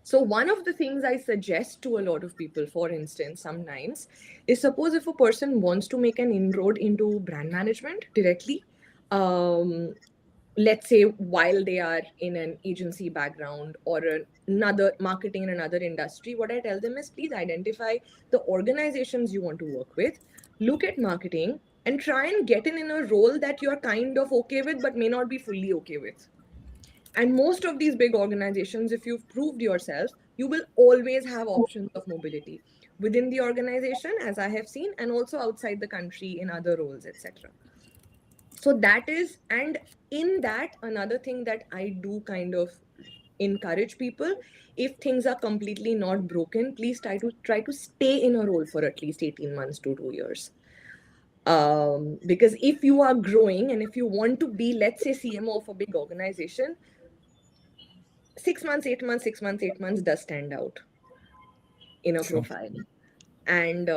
So, one of the things I suggest to a lot of people, for instance, sometimes, is suppose if a person wants to make an inroad into brand management directly, um, let's say while they are in an agency background or another marketing in another industry, what I tell them is please identify the organizations you want to work with, look at marketing, and try and get in a role that you're kind of okay with but may not be fully okay with. And most of these big organizations, if you've proved yourself, you will always have options of mobility within the organization, as I have seen, and also outside the country in other roles, etc. So that is, and in that, another thing that I do kind of encourage people, if things are completely not broken, please try to stay in a role for at least 18 months to 2 years. Because if you are growing and if you want to be, let's say, CMO of a big organization, 6 months, 8 months, 6 months, 8 months does stand out in a Sure. profile. And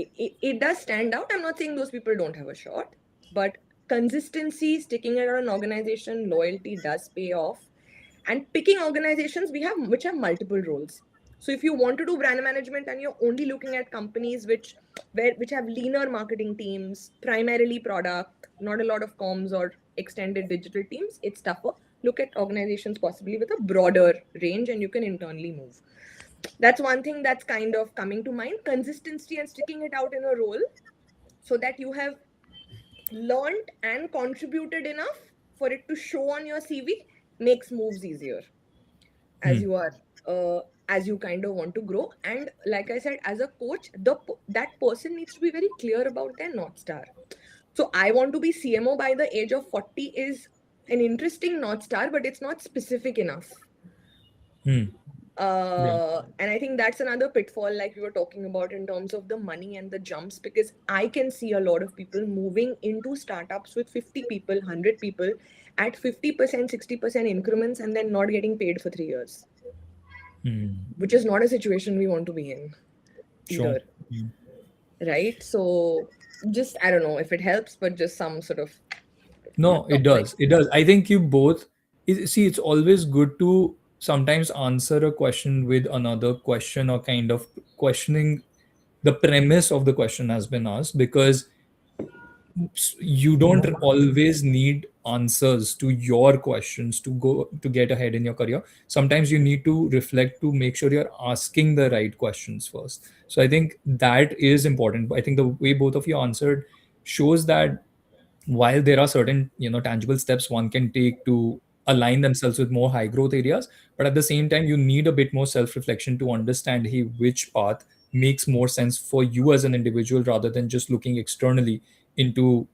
it does stand out. I'm not saying those people don't have a shot, but consistency, sticking at an organization, loyalty does pay off. And picking organizations which have multiple roles. So if you want to do brand management and you're only looking at companies which have leaner marketing teams, primarily product, not a lot of comms or extended digital teams, it's tougher. Look at organizations possibly with a broader range and you can internally move. That's one thing that's kind of coming to mind. Consistency and sticking it out in a role so that you have learned and contributed enough for it to show on your CV makes moves easier as Hmm. you are as you kind of want to grow. And like I said, as a coach, that person needs to be very clear about their north star. So I want to be CMO by the age of 40 is an interesting north star, but it's not specific enough. Hmm. Yeah. And I think that's another pitfall, like we were talking about in terms of the money and the jumps, because I can see a lot of people moving into startups with 50 people, 100 people at 50%, 60% increments and then not getting paid for 3 years, Hmm. which is not a situation we want to be in Sure. either. Hmm. Right? So Just, I don't know if it helps, but just some sort of, No, it top line. does. It does. I think you both see it's always good to sometimes answer a question with another question or kind of questioning the premise of the question has been asked, because you don't always need answers to your questions to go to get ahead in your career. Sometimes you need to reflect to make sure you're asking the right questions first. So I think that is important. I think the way both of you answered shows that while there are certain tangible steps one can take to align themselves with more high growth areas, but at the same time you need a bit more self reflection to understand, hey, which path makes more sense for you as an individual, rather than just looking externally into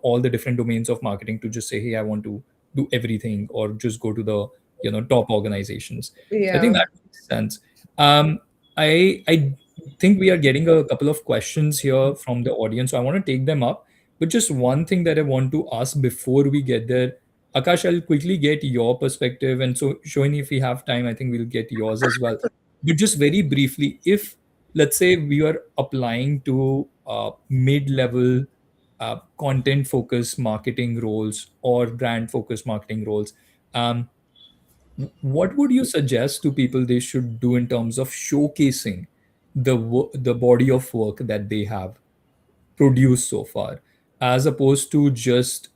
all the different domains of marketing to just say, hey, I want to do everything, or just go to the top organizations. So I think Yeah. that makes sense. Um i i think we are getting a couple of questions here from the audience, so I want to take them up. But just one thing that I want to ask before we get there, Akash, I'll quickly get your perspective. And so, Shoini, if we have time, I think we'll get yours as well. But just very briefly, if let's say we are applying to mid level content focused marketing roles or brand focused marketing roles, um, what would you suggest to people they should do in terms of showcasing the body of work that they have produced so far, as opposed to just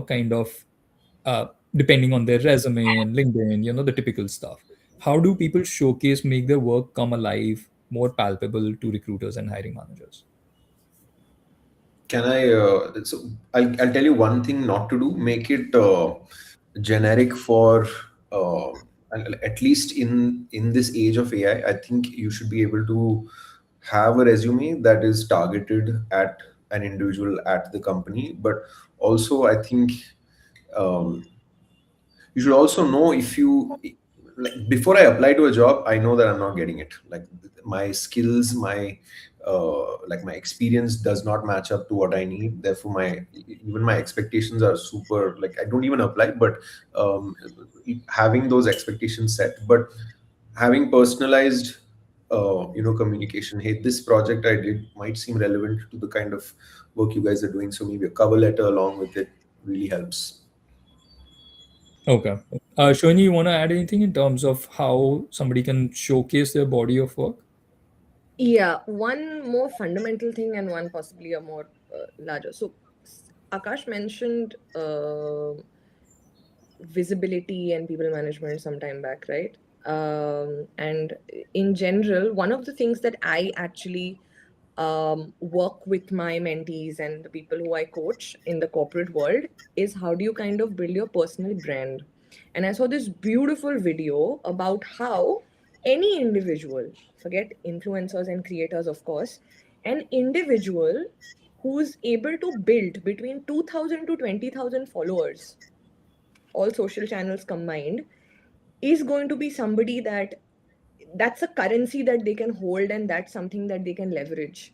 kind of uh, depending on their resume and LinkedIn, the typical stuff? How do people showcase, make their work come alive, more palpable to recruiters and hiring managers? Can I? I'll tell you one thing not to do. Make it generic for uh, at least in this age of AI. I think you should be able to have a resume that is targeted at an individual at the company, but also I think um, you should also know if you like before I apply to a job, I know that I'm not getting it. Like my skills, my like my experience does not match up to what I need. Therefore my even my expectations are super, like I don't even apply. But um, having those expectations set, but having personalized communication. Hey, this project I did might seem relevant to the kind of work you guys are doing, so maybe a cover letter along with it really helps. Okay. Shoini, you want to add anything in terms of how somebody can showcase their body of work? Yeah, one more fundamental thing and one possibly a more larger. So, Akash mentioned visibility and people management some time back, right? And in general, one of the things that I actually work with my mentees and the people who I coach in the corporate world is how do you kind of build your personal brand? And I saw this beautiful video about how any individual, forget influencers and creators, of course, an individual who's able to build between 2,000 to 20,000 followers, all social channels combined, is going to be somebody that's a currency that they can hold, and that's something that they can leverage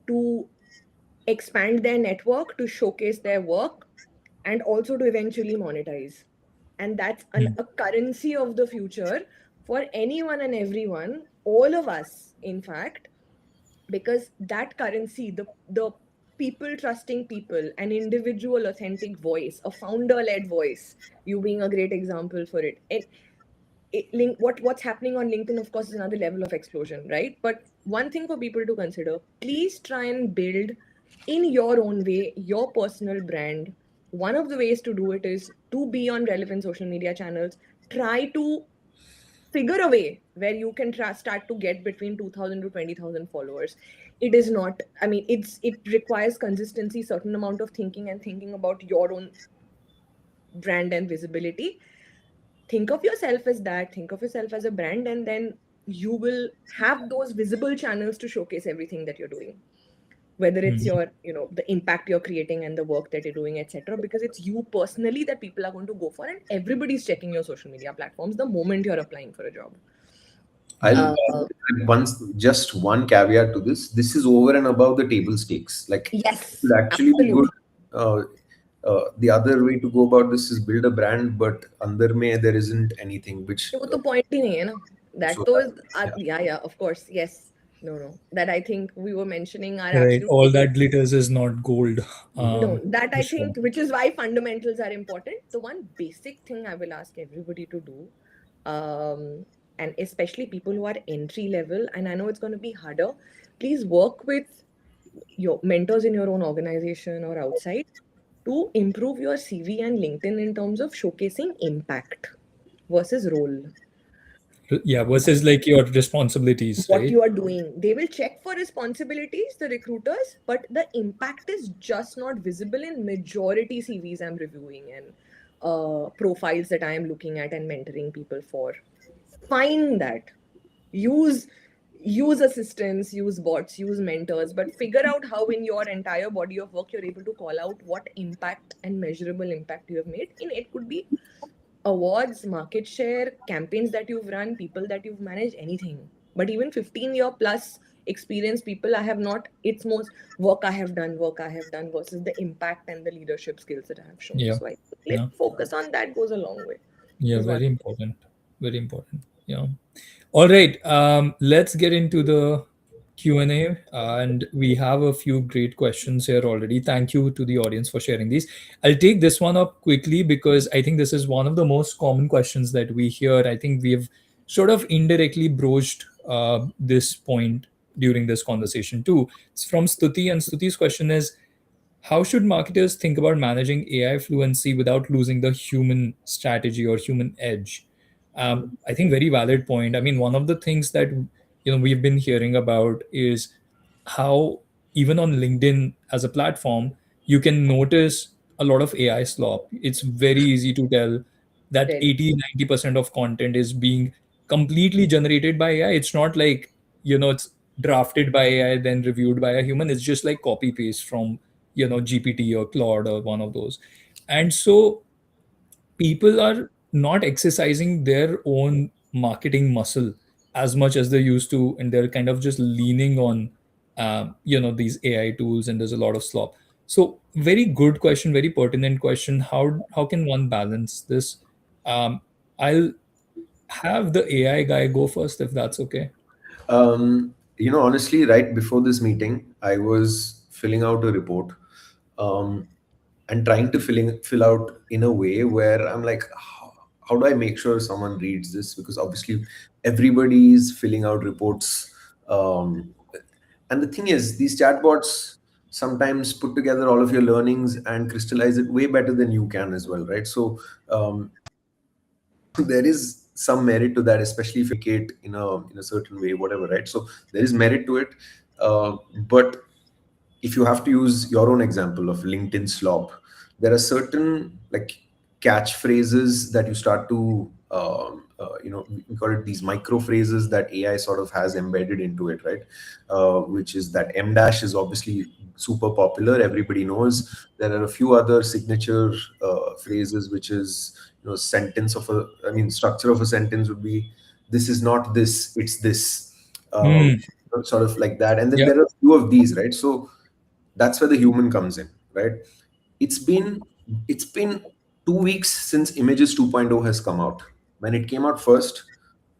to expand their network, to showcase their work, and also to eventually monetize. And that's Hmm. a currency of the future for anyone and everyone, all of us, in fact, because that currency, the people trusting people, an individual authentic voice, a founder led voice, you being a great example for it. What's happening on LinkedIn, of course, is another level of explosion, right? But one thing for people to consider: please try and build in your own way your personal brand. One of the ways to do it is to be on relevant social media channels. Try to figure a way where you can start to get between 2,000 to 20,000 followers. It is not, I mean, it requires consistency, certain amount of thinking, and thinking about your own brand and visibility. Think of yourself as that, think of yourself as a brand, and then you will have those visible channels to showcase everything that you're doing, whether it's Hmm. your, the impact you're creating and the work that you're doing, etc., because it's you personally that people are going to go for, and everybody's checking your social media platforms the moment you're applying for a job. I'll uh, add once just one caveat to this. This is over and above the table stakes. Like it yes, would actually be good. absolutely. Uh, the other way to go about this is build a brand, but under me there isn't anything which. वो तो point ही नहीं है ना. That So तो that, is yeah. yeah, yeah, of course, yes. No, no. That I think we were mentioning are Right. absolute All basic. that glitters is not gold. No, that For I sure. think, which is why fundamentals are important. The one basic thing I will ask everybody to do, um, and especially people who are entry level, and I know it's going to be harder, please work with your mentors in your own organization or outside to improve your CV and LinkedIn in terms of showcasing impact versus role. Yeah. Versus like your responsibilities, What right? you are doing. They will check for responsibilities, the recruiters, but the impact is just not visible in majority CVs I'm reviewing and profiles that I am looking at and mentoring people for. Find that. Use use assistants, use bots, use mentors, but figure out how in your entire body of work you're able to call out what impact and measurable impact you have made. In it could be awards, market share, campaigns that you've run, people that you've managed, anything. But even 15-year plus experienced people, I have not, it's most work I have done versus the impact and the leadership skills that I have shown. Yeah. So I think Yeah. focus on that goes a long way. Yeah. Is what. Very important. Very important. Yeah. All right, let's get into the Q&A, and we have a few great questions here already. Thank you to the audience for sharing these. I'll take this one up quickly because I think this is one of the most common questions that we hear. I think we have sort of indirectly broached this point during this conversation too. It's from Stuti, and Stuti's question is, how should marketers think about managing AI fluency without losing the human strategy or human edge? I think very valid point. I mean, one of the things that we've been hearing about is how even on LinkedIn as a platform, you can notice a lot of AI slop. It's very easy to tell that Very. 80-90% of content is being completely generated by AI. It's not like, it's drafted by AI, then reviewed by a human. It's just like copy paste from GPT or Claude or one of those. And so people are not exercising their own marketing muscle as much as they used to, and they're kind of just leaning on these AI tools, and there's a lot of slop. So very good question, very pertinent question. How can one balance this? I'll have the AI guy go first, if that's okay. Honestly, right before this meeting, I was filling out a report, um, and trying to fill out in a way where I'm like, how do I make sure someone reads this? Because obviously, everybody is filling out reports, and the thing is, these chatbots sometimes put together all of your learnings and crystallize it way better than you can as well, right? So um, there is some merit to that, especially if you communicate in a certain way, whatever, right? So there is merit to it, but if you have to use your own example of LinkedIn slop, there are certain like catchphrases that you start to, we call it these micro phrases that AI sort of has embedded into it, right? Which is that M dash is obviously super popular. Everybody knows. There are a few other signature phrases, which is, structure of a sentence would be, this is not this, it's this. Uh, Hmm. Sort of like that. And then Yeah. there are a few of these, right? So that's where the human comes in, right? It's been 2 weeks since Images 2.0 has come out. When it came out first,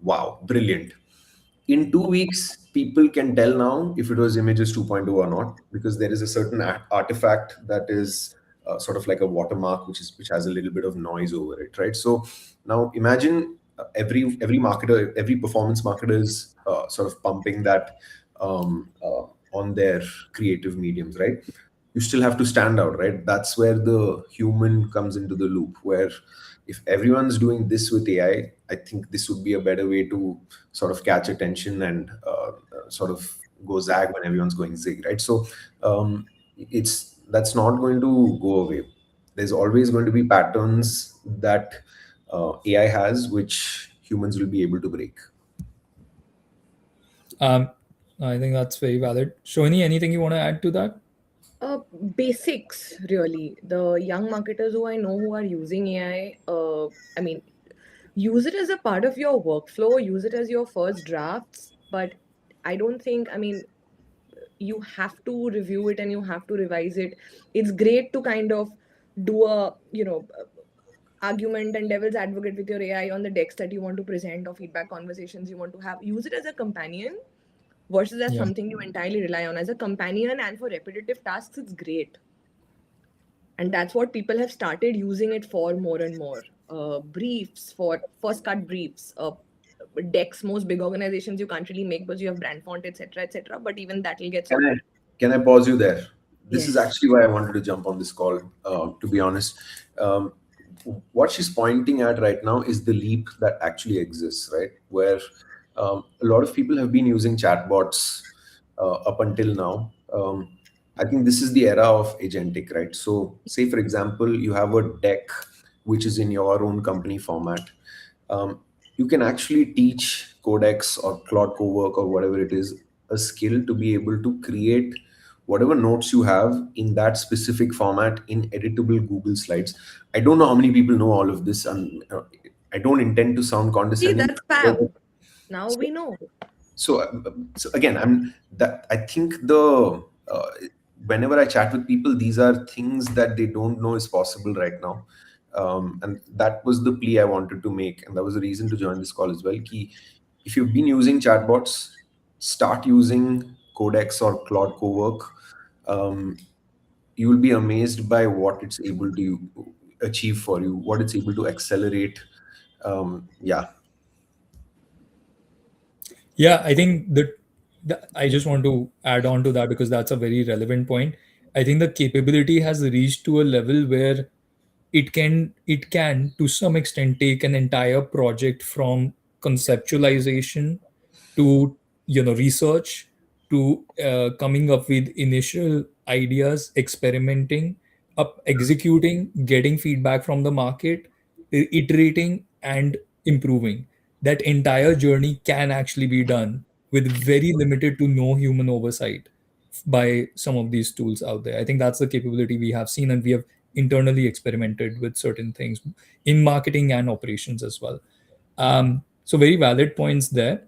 wow, brilliant. In 2 weeks, people can tell now if it was Images 2.0 or not, because there is a certain artifact that is sort of like a watermark, which has a little bit of noise over it, right? So now imagine every marketer, every performance marketer is sort of pumping that on their creative mediums, right? You still have to stand out, right? That's where the human comes into the loop, where if everyone's doing this with AI, I think this would be a better way to sort of catch attention and sort of go zag when everyone's going zig, right? So it's that's not going to go away. There's always going to be patterns that AI has, which humans will be able to break. Um, I think that's very valid. Shoni, anything you want to add to that? Uh, Basics, really. The young marketers who I know who are using AI, I mean, use it as a part of your workflow, use it as your first drafts, but I don't think, I mean, you have to review it and you have to revise it. It's great to kind of do a, argument and devil's advocate with your AI on the decks that you want to present or feedback conversations you want to have. Use it as a companion, versus as Yeah. something you entirely rely on as a companion. And for repetitive tasks, it's great. And that's what people have started using it for more and more. Briefs, for first cut briefs, decks. Most big organizations you can't really make because you have brand font, etc., etc., but even that will get Can I sorted. can I pause you there? This is Yes. actually why I wanted to jump on this call. To be honest, um, what she's pointing at right now is the leap that actually exists, right? Where a lot of people have been using chatbots up until now. I think this is the era of agentic, right? So, say for example, you have a deck which is in your own company format. um, you can actually teach Codex or Claude Cowork or whatever it is a skill to be able to create whatever notes you have in that specific format in editable Google Slides. I don't know how many people know all of this, and I don't intend to sound See, condescending. that's fab. Now we know. So again, I think the whenever I chat with people, these are things that they don't know is possible right now. And that was the plea I wanted to make, and that was the reason to join this call as well. Ki, if you've been using chatbots, start using Codex or Claude Cowork. um, you will be amazed by what it's able to achieve for you, what it's able to accelerate. Yeah. Yeah, I think that I just want to add on to that because that's a very relevant point. I think the capability has reached to a level where it can to some extent take an entire project from conceptualization to research to coming up with initial ideas, experimenting, up executing, getting feedback from the market, iterating and improving. That entire journey can actually be done with very limited to no human oversight by some of these tools out there. I think that's the capability we have seen, and we have internally experimented with certain things in marketing and operations as well. So very valid points there.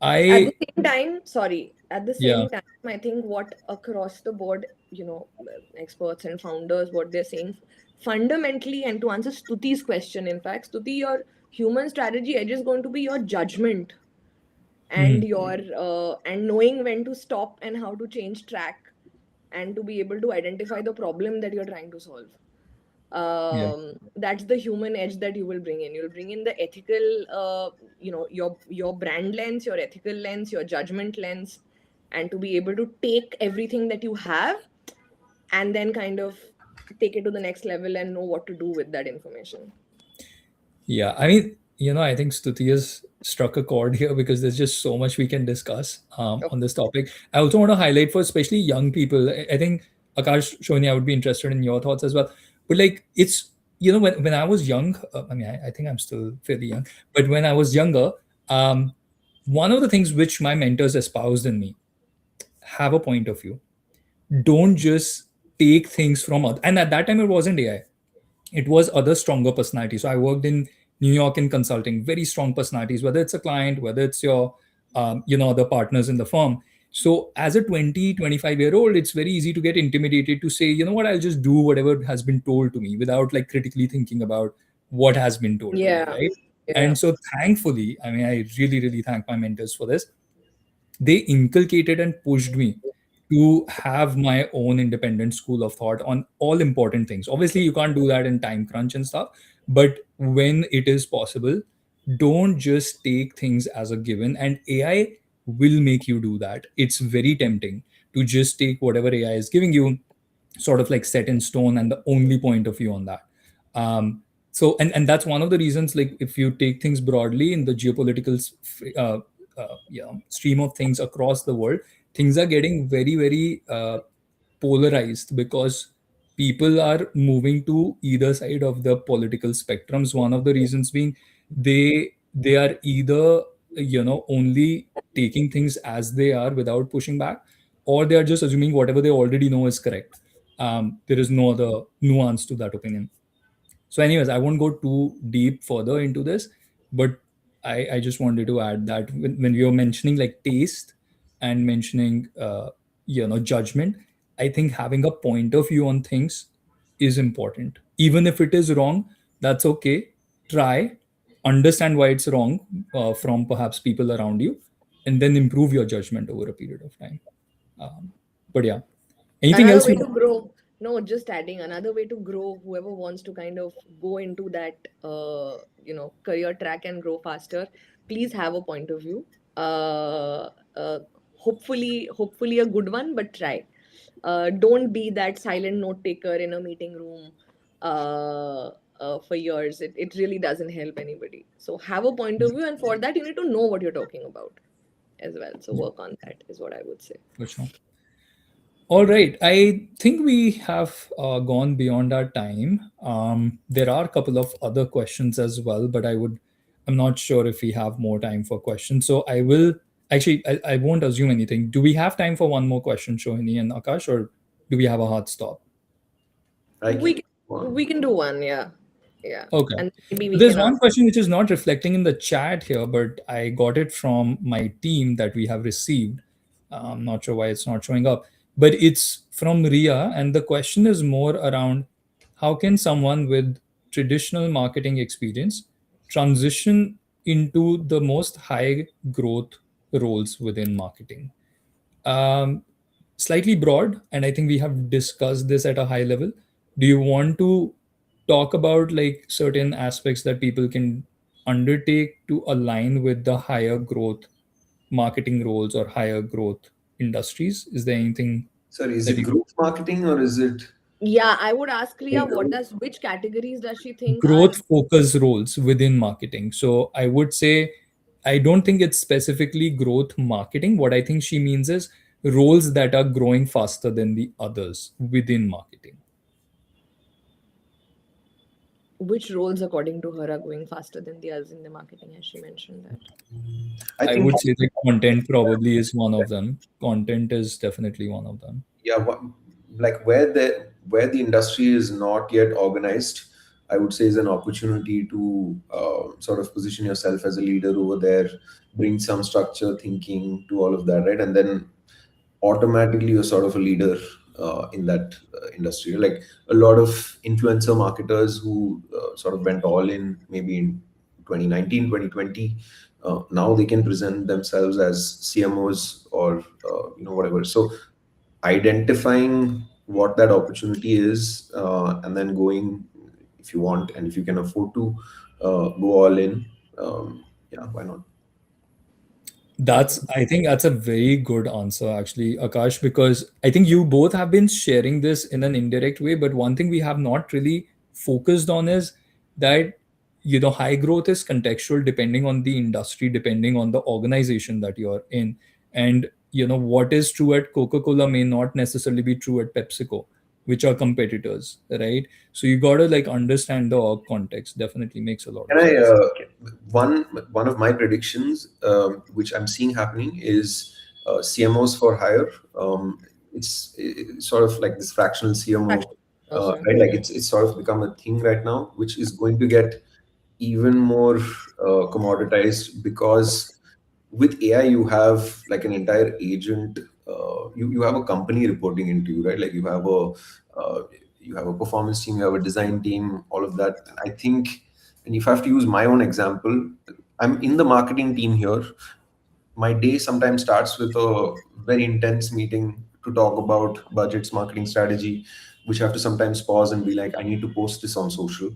At the I same time, sorry, at the Yeah. same time, I think what across the board, experts and founders, what they're saying fundamentally, and to answer Stuti's question, in fact, Stuti, your human strategy edge is going to be your judgment and Hmm. your and knowing when to stop and how to change track and to be able to identify the problem that you're trying to solve. Yeah. That's the human edge that you will bring in. You'll bring in the ethical, your brand lens, your ethical lens, your judgment lens, and to be able to take everything that you have and then kind of take it to the next level and know what to do with that information. Yeah, I mean, I think Stuti has struck a chord here because there's just so much we can discuss Oh, on this topic. I also want to highlight for especially young people. I think Akash, Shoni, I would be interested in your thoughts as well. But like, it's when I was young, I mean, I think I'm still fairly young, but when I was younger, um, one of the things which my mentors espoused in me: have a point of view. Don't just take things from other. And at that time, it wasn't AI, it was other stronger personalities. So I worked in New York in consulting, very strong personalities, whether it's a client, whether it's your other partners in the firm. So as a 20-25 year old, it's very easy to get intimidated to say, you know what, I'll just do whatever has been told to me without like critically thinking about what has been told to me, yeah, right? yeah. And so thankfully, I mean, I really really thank my mentors for this. They inculcated and pushed me to have my own independent school of thought on all important things. Obviously, you can't do that in time crunch and stuff, but when it is possible, don't just take things as a given. And AI will make you do that. It's very tempting to just take whatever AI is giving you, sort of like set in stone and the only point of view on that. Um, so and that's one of the reasons, like if you take things broadly in the geopolitical stream of things across the world, things are getting very very polarized because people are moving to either side of the political spectrums. One of the reasons being they are either only taking things as they are without pushing back, or they are just assuming whatever they already know is correct. There is no other nuance to that opinion. So anyways, I won't go too deep further into this, but I just wanted to add that when we were mentioning like taste and mentioning judgment, I think having a point of view on things is important. Even if it is wrong, that's okay. Try, understand why it's wrong from perhaps people around you, and then improve your judgment over a period of time. um, but yeah, anything Another else way you to grow, no, just adding another way to grow, whoever wants to kind of go into that, career track and grow faster, please have a point of view. Uh, uh, hopefully a good one, but try. Don't be that silent note taker in a meeting room for years. It really doesn't help anybody. So have a point of view, and for that, you need to know what you're talking about as well. So work on that, is what I would say. for sure. All right. I think we have gone beyond our time. There are a couple of other questions as well, but I'm not sure if we have more time for questions. So I will actually, I won't assume anything. Do we have time for one more question, Shohini and Akash, or do we have a hard stop? I We can. can, we can do one, yeah, yeah, Okay. and maybe we There's can one ask. question which is not reflecting in the chat here, but I got it from my team that we have received. I'm not sure why it's not showing up, but it's from Ria. And the question is more around how can someone with traditional marketing experience transition into the most high growth roles within marketing? Um, Slightly broad, and I think we have discussed this at a high level. Do you want to talk about like certain aspects that people can undertake to align with the higher growth marketing roles or higher growth industries? Is there anything Sorry, is that it you growth marketing or is it Yeah, I would ask Ria, like which categories does she think are growth focus roles within marketing? So I would say I don't think it's specifically growth marketing. What I think she means is roles that are growing faster than the others within marketing. which roles, according to her, are going faster than the others in the marketing? Has she mentioned that? I I think would say that content probably is one of them. Content is definitely one of them. yeah, like where the industry is not yet organized, I would say is an opportunity to sort of position yourself as a leader over there, bring some structure thinking to all of that, right? And then automatically you're sort of a leader in that industry. Like a lot of influencer marketers who sort of went all in maybe in 2019, 2020. Now they can present themselves as CMOs or whatever. So identifying what that opportunity is, and then going, if you want and if you can afford to, go all in. Yeah, why not? That's, I think that's a very good answer, actually, Akash, because I think you both have been sharing this in an indirect way. But one thing we have not really focused on is that, high growth is contextual depending on the industry, depending on the organization that you're in. And, what is true at Coca Cola may not necessarily be true at PepsiCo, which are competitors, right? So you got to like understand the org context. Definitely makes a lot Can of I sense. one of my predictions, which I'm seeing happening, is CMOs for hire. It's sort of like this fractional CMO, Fraction also. right? Like it's sort of become a thing right now, which is going to get even more commoditized because with AI you have like an entire agent. You have a company reporting into you, right? Like uh, you have a performance team, you have a design team, all of that. And I think, and if I have to use my own example, I'm in the marketing team here. My day sometimes starts with a very intense meeting to talk about budgets, marketing strategy, which I have to sometimes pause and be like, I need to post this on social,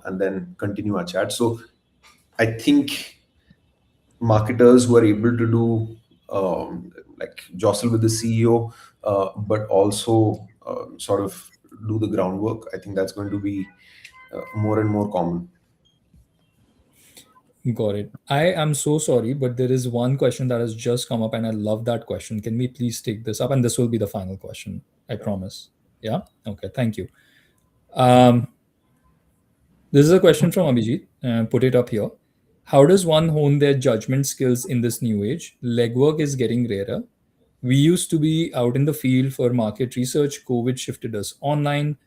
and then continue our chat. So I think marketers who are able to do, like jostle with the CEO, but also sort of do the groundwork. I think that's going to be more and more common. Got it. I am so sorry, but there is one question that has just come up, and I love that question. Can we please take this up? And this will be the final question, I promise. Yeah? Okay, thank you. Um, this is a question from Abhijit. Put it up here. How does one hone their judgment skills in this new age? Legwork is getting rarer. We used to be out in the field for market research. COVID shifted us online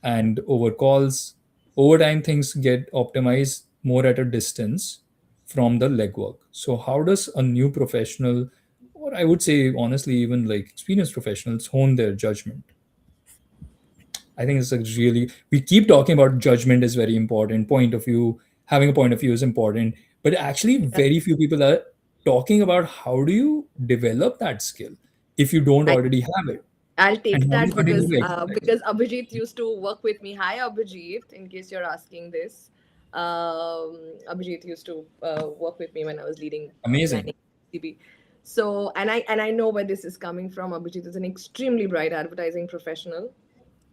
and over calls. Over time, things get optimized more at a distance from the legwork. So, how does a new professional, or I would say honestly, even like experienced professionals, hone their judgment? I think it's a really, we keep talking about judgment is very important, point of view, having a point of view is important, but actually, Yeah. very few people are. talking about how do you develop that skill if you don't I, already have it, I'll and take how do you that continue to exercise. because Abhijit used to work with me. Hi, Abhijit. In case you're asking this, Abhijit used to work with me when I was leading Amazing. planning CB. So, and I know where this is coming from. Abhijit is an extremely bright advertising professional,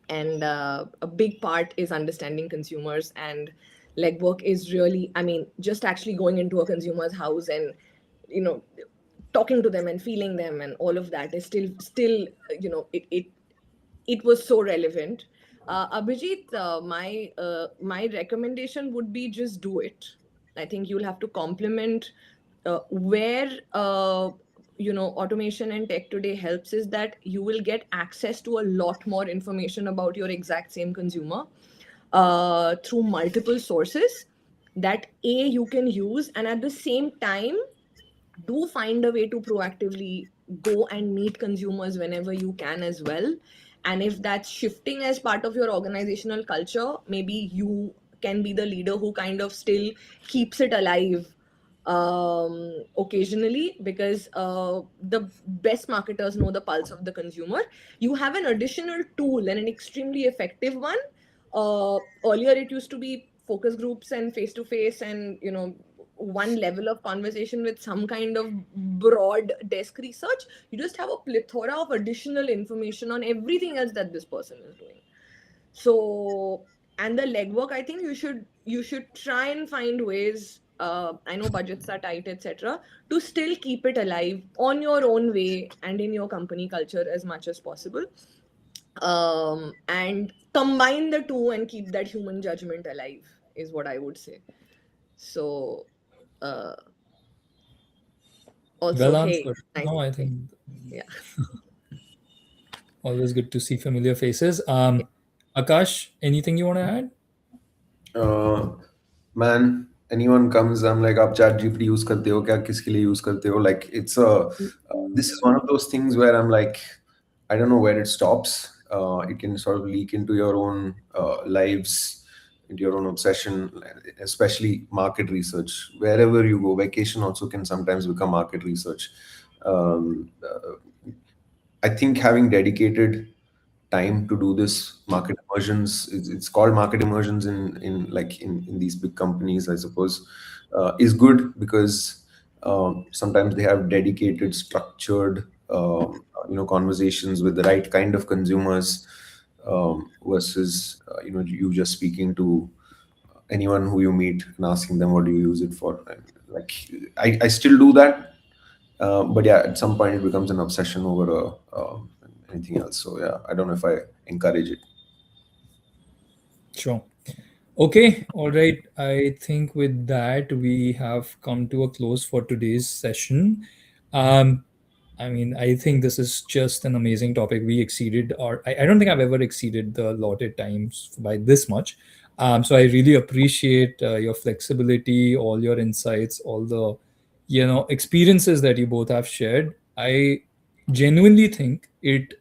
and a big part is understanding consumers. And legwork is really, I mean, just actually going into a consumer's house and you know talking to them and feeling them and all of that is still it was so relevant. Abhijit, my recommendation would be just do it. I think you'll have to complement where automation and tech today helps is that you will get access to a lot more information about your exact same consumer through multiple sources that you can use, and at the same time do find a way to proactively go and meet consumers whenever you can as well. And if that's shifting as part of your organizational culture, maybe you can be the leader who kind of still keeps it alive occasionally, because the best marketers know the pulse of the consumer. You have an additional tool and an extremely effective one. Earlier it used to be focus groups and face to face and one level of conversation with some kind of broad desk research. You just have a plethora of additional information on everything else that this person is doing. So, and the legwork, I think you should try and find ways. I know budgets are tight, etc., to still keep it alive on your own way and in your company culture as much as possible, and combine the two and keep that human judgment alive is what I would say. So, uh, Well also, hey, answered. nice No, I meeting. think Yeah. always good to see familiar faces. Akash, anything you want to add? uh, Man, anyone comes, I'm like, आप chat GPT use करते हो क्या, किसके लिए use करते हो? Like, it's a this is one of those things where I'm like, I don't know where it stops. It can sort of leak into your own lives, into your own obsession, especially market research. Wherever you go, vacation also can sometimes become market research. Um, uh, I think having dedicated time to do this market immersions, it's called market immersions in these big companies, I suppose, is good because sometimes they have dedicated, structured, conversations with the right kind of consumers, versus you just speaking to anyone who you meet and asking them what do you use it for. And, like, I still do that, but yeah, at some point it becomes an obsession over anything else. So yeah, I don't know if I encourage it. Sure. Okay, all right. I think with that, we have come to a close for today's session. Um, I mean, I think this is just an amazing topic. We exceeded our, I don't think I've ever exceeded the allotted times by this much. So I really appreciate your flexibility, all your insights, all the, experiences that you both have shared. I genuinely think it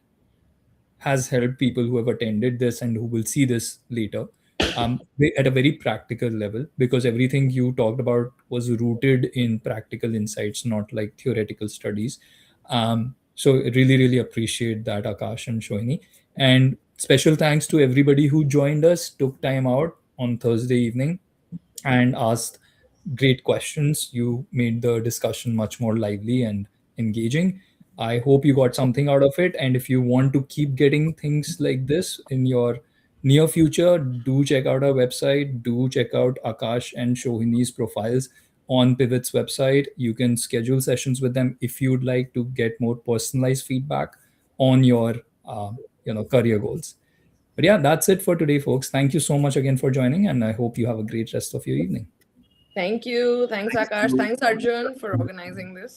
has helped people who have attended this and who will see this later, at a very practical level, because everything you talked about was rooted in practical insights, not like theoretical studies. So I really, really appreciate that, Akash and Shoini. And special thanks to everybody who joined us, took time out on Thursday evening and asked great questions. You made the discussion much more lively and engaging. I hope you got something out of it. And if you want to keep getting things like this in your near future, do check out our website. Do check out Akash and Shohini's profiles on Pivot's website. You can schedule sessions with them if you'd like to get more personalized feedback on your career goals. But yeah, that's it for today, folks. Thank you so much again for joining, and I hope you have a great rest of your evening. Thank you. Thanks, Thank Akash. you. Thanks, Arjun, for organizing this.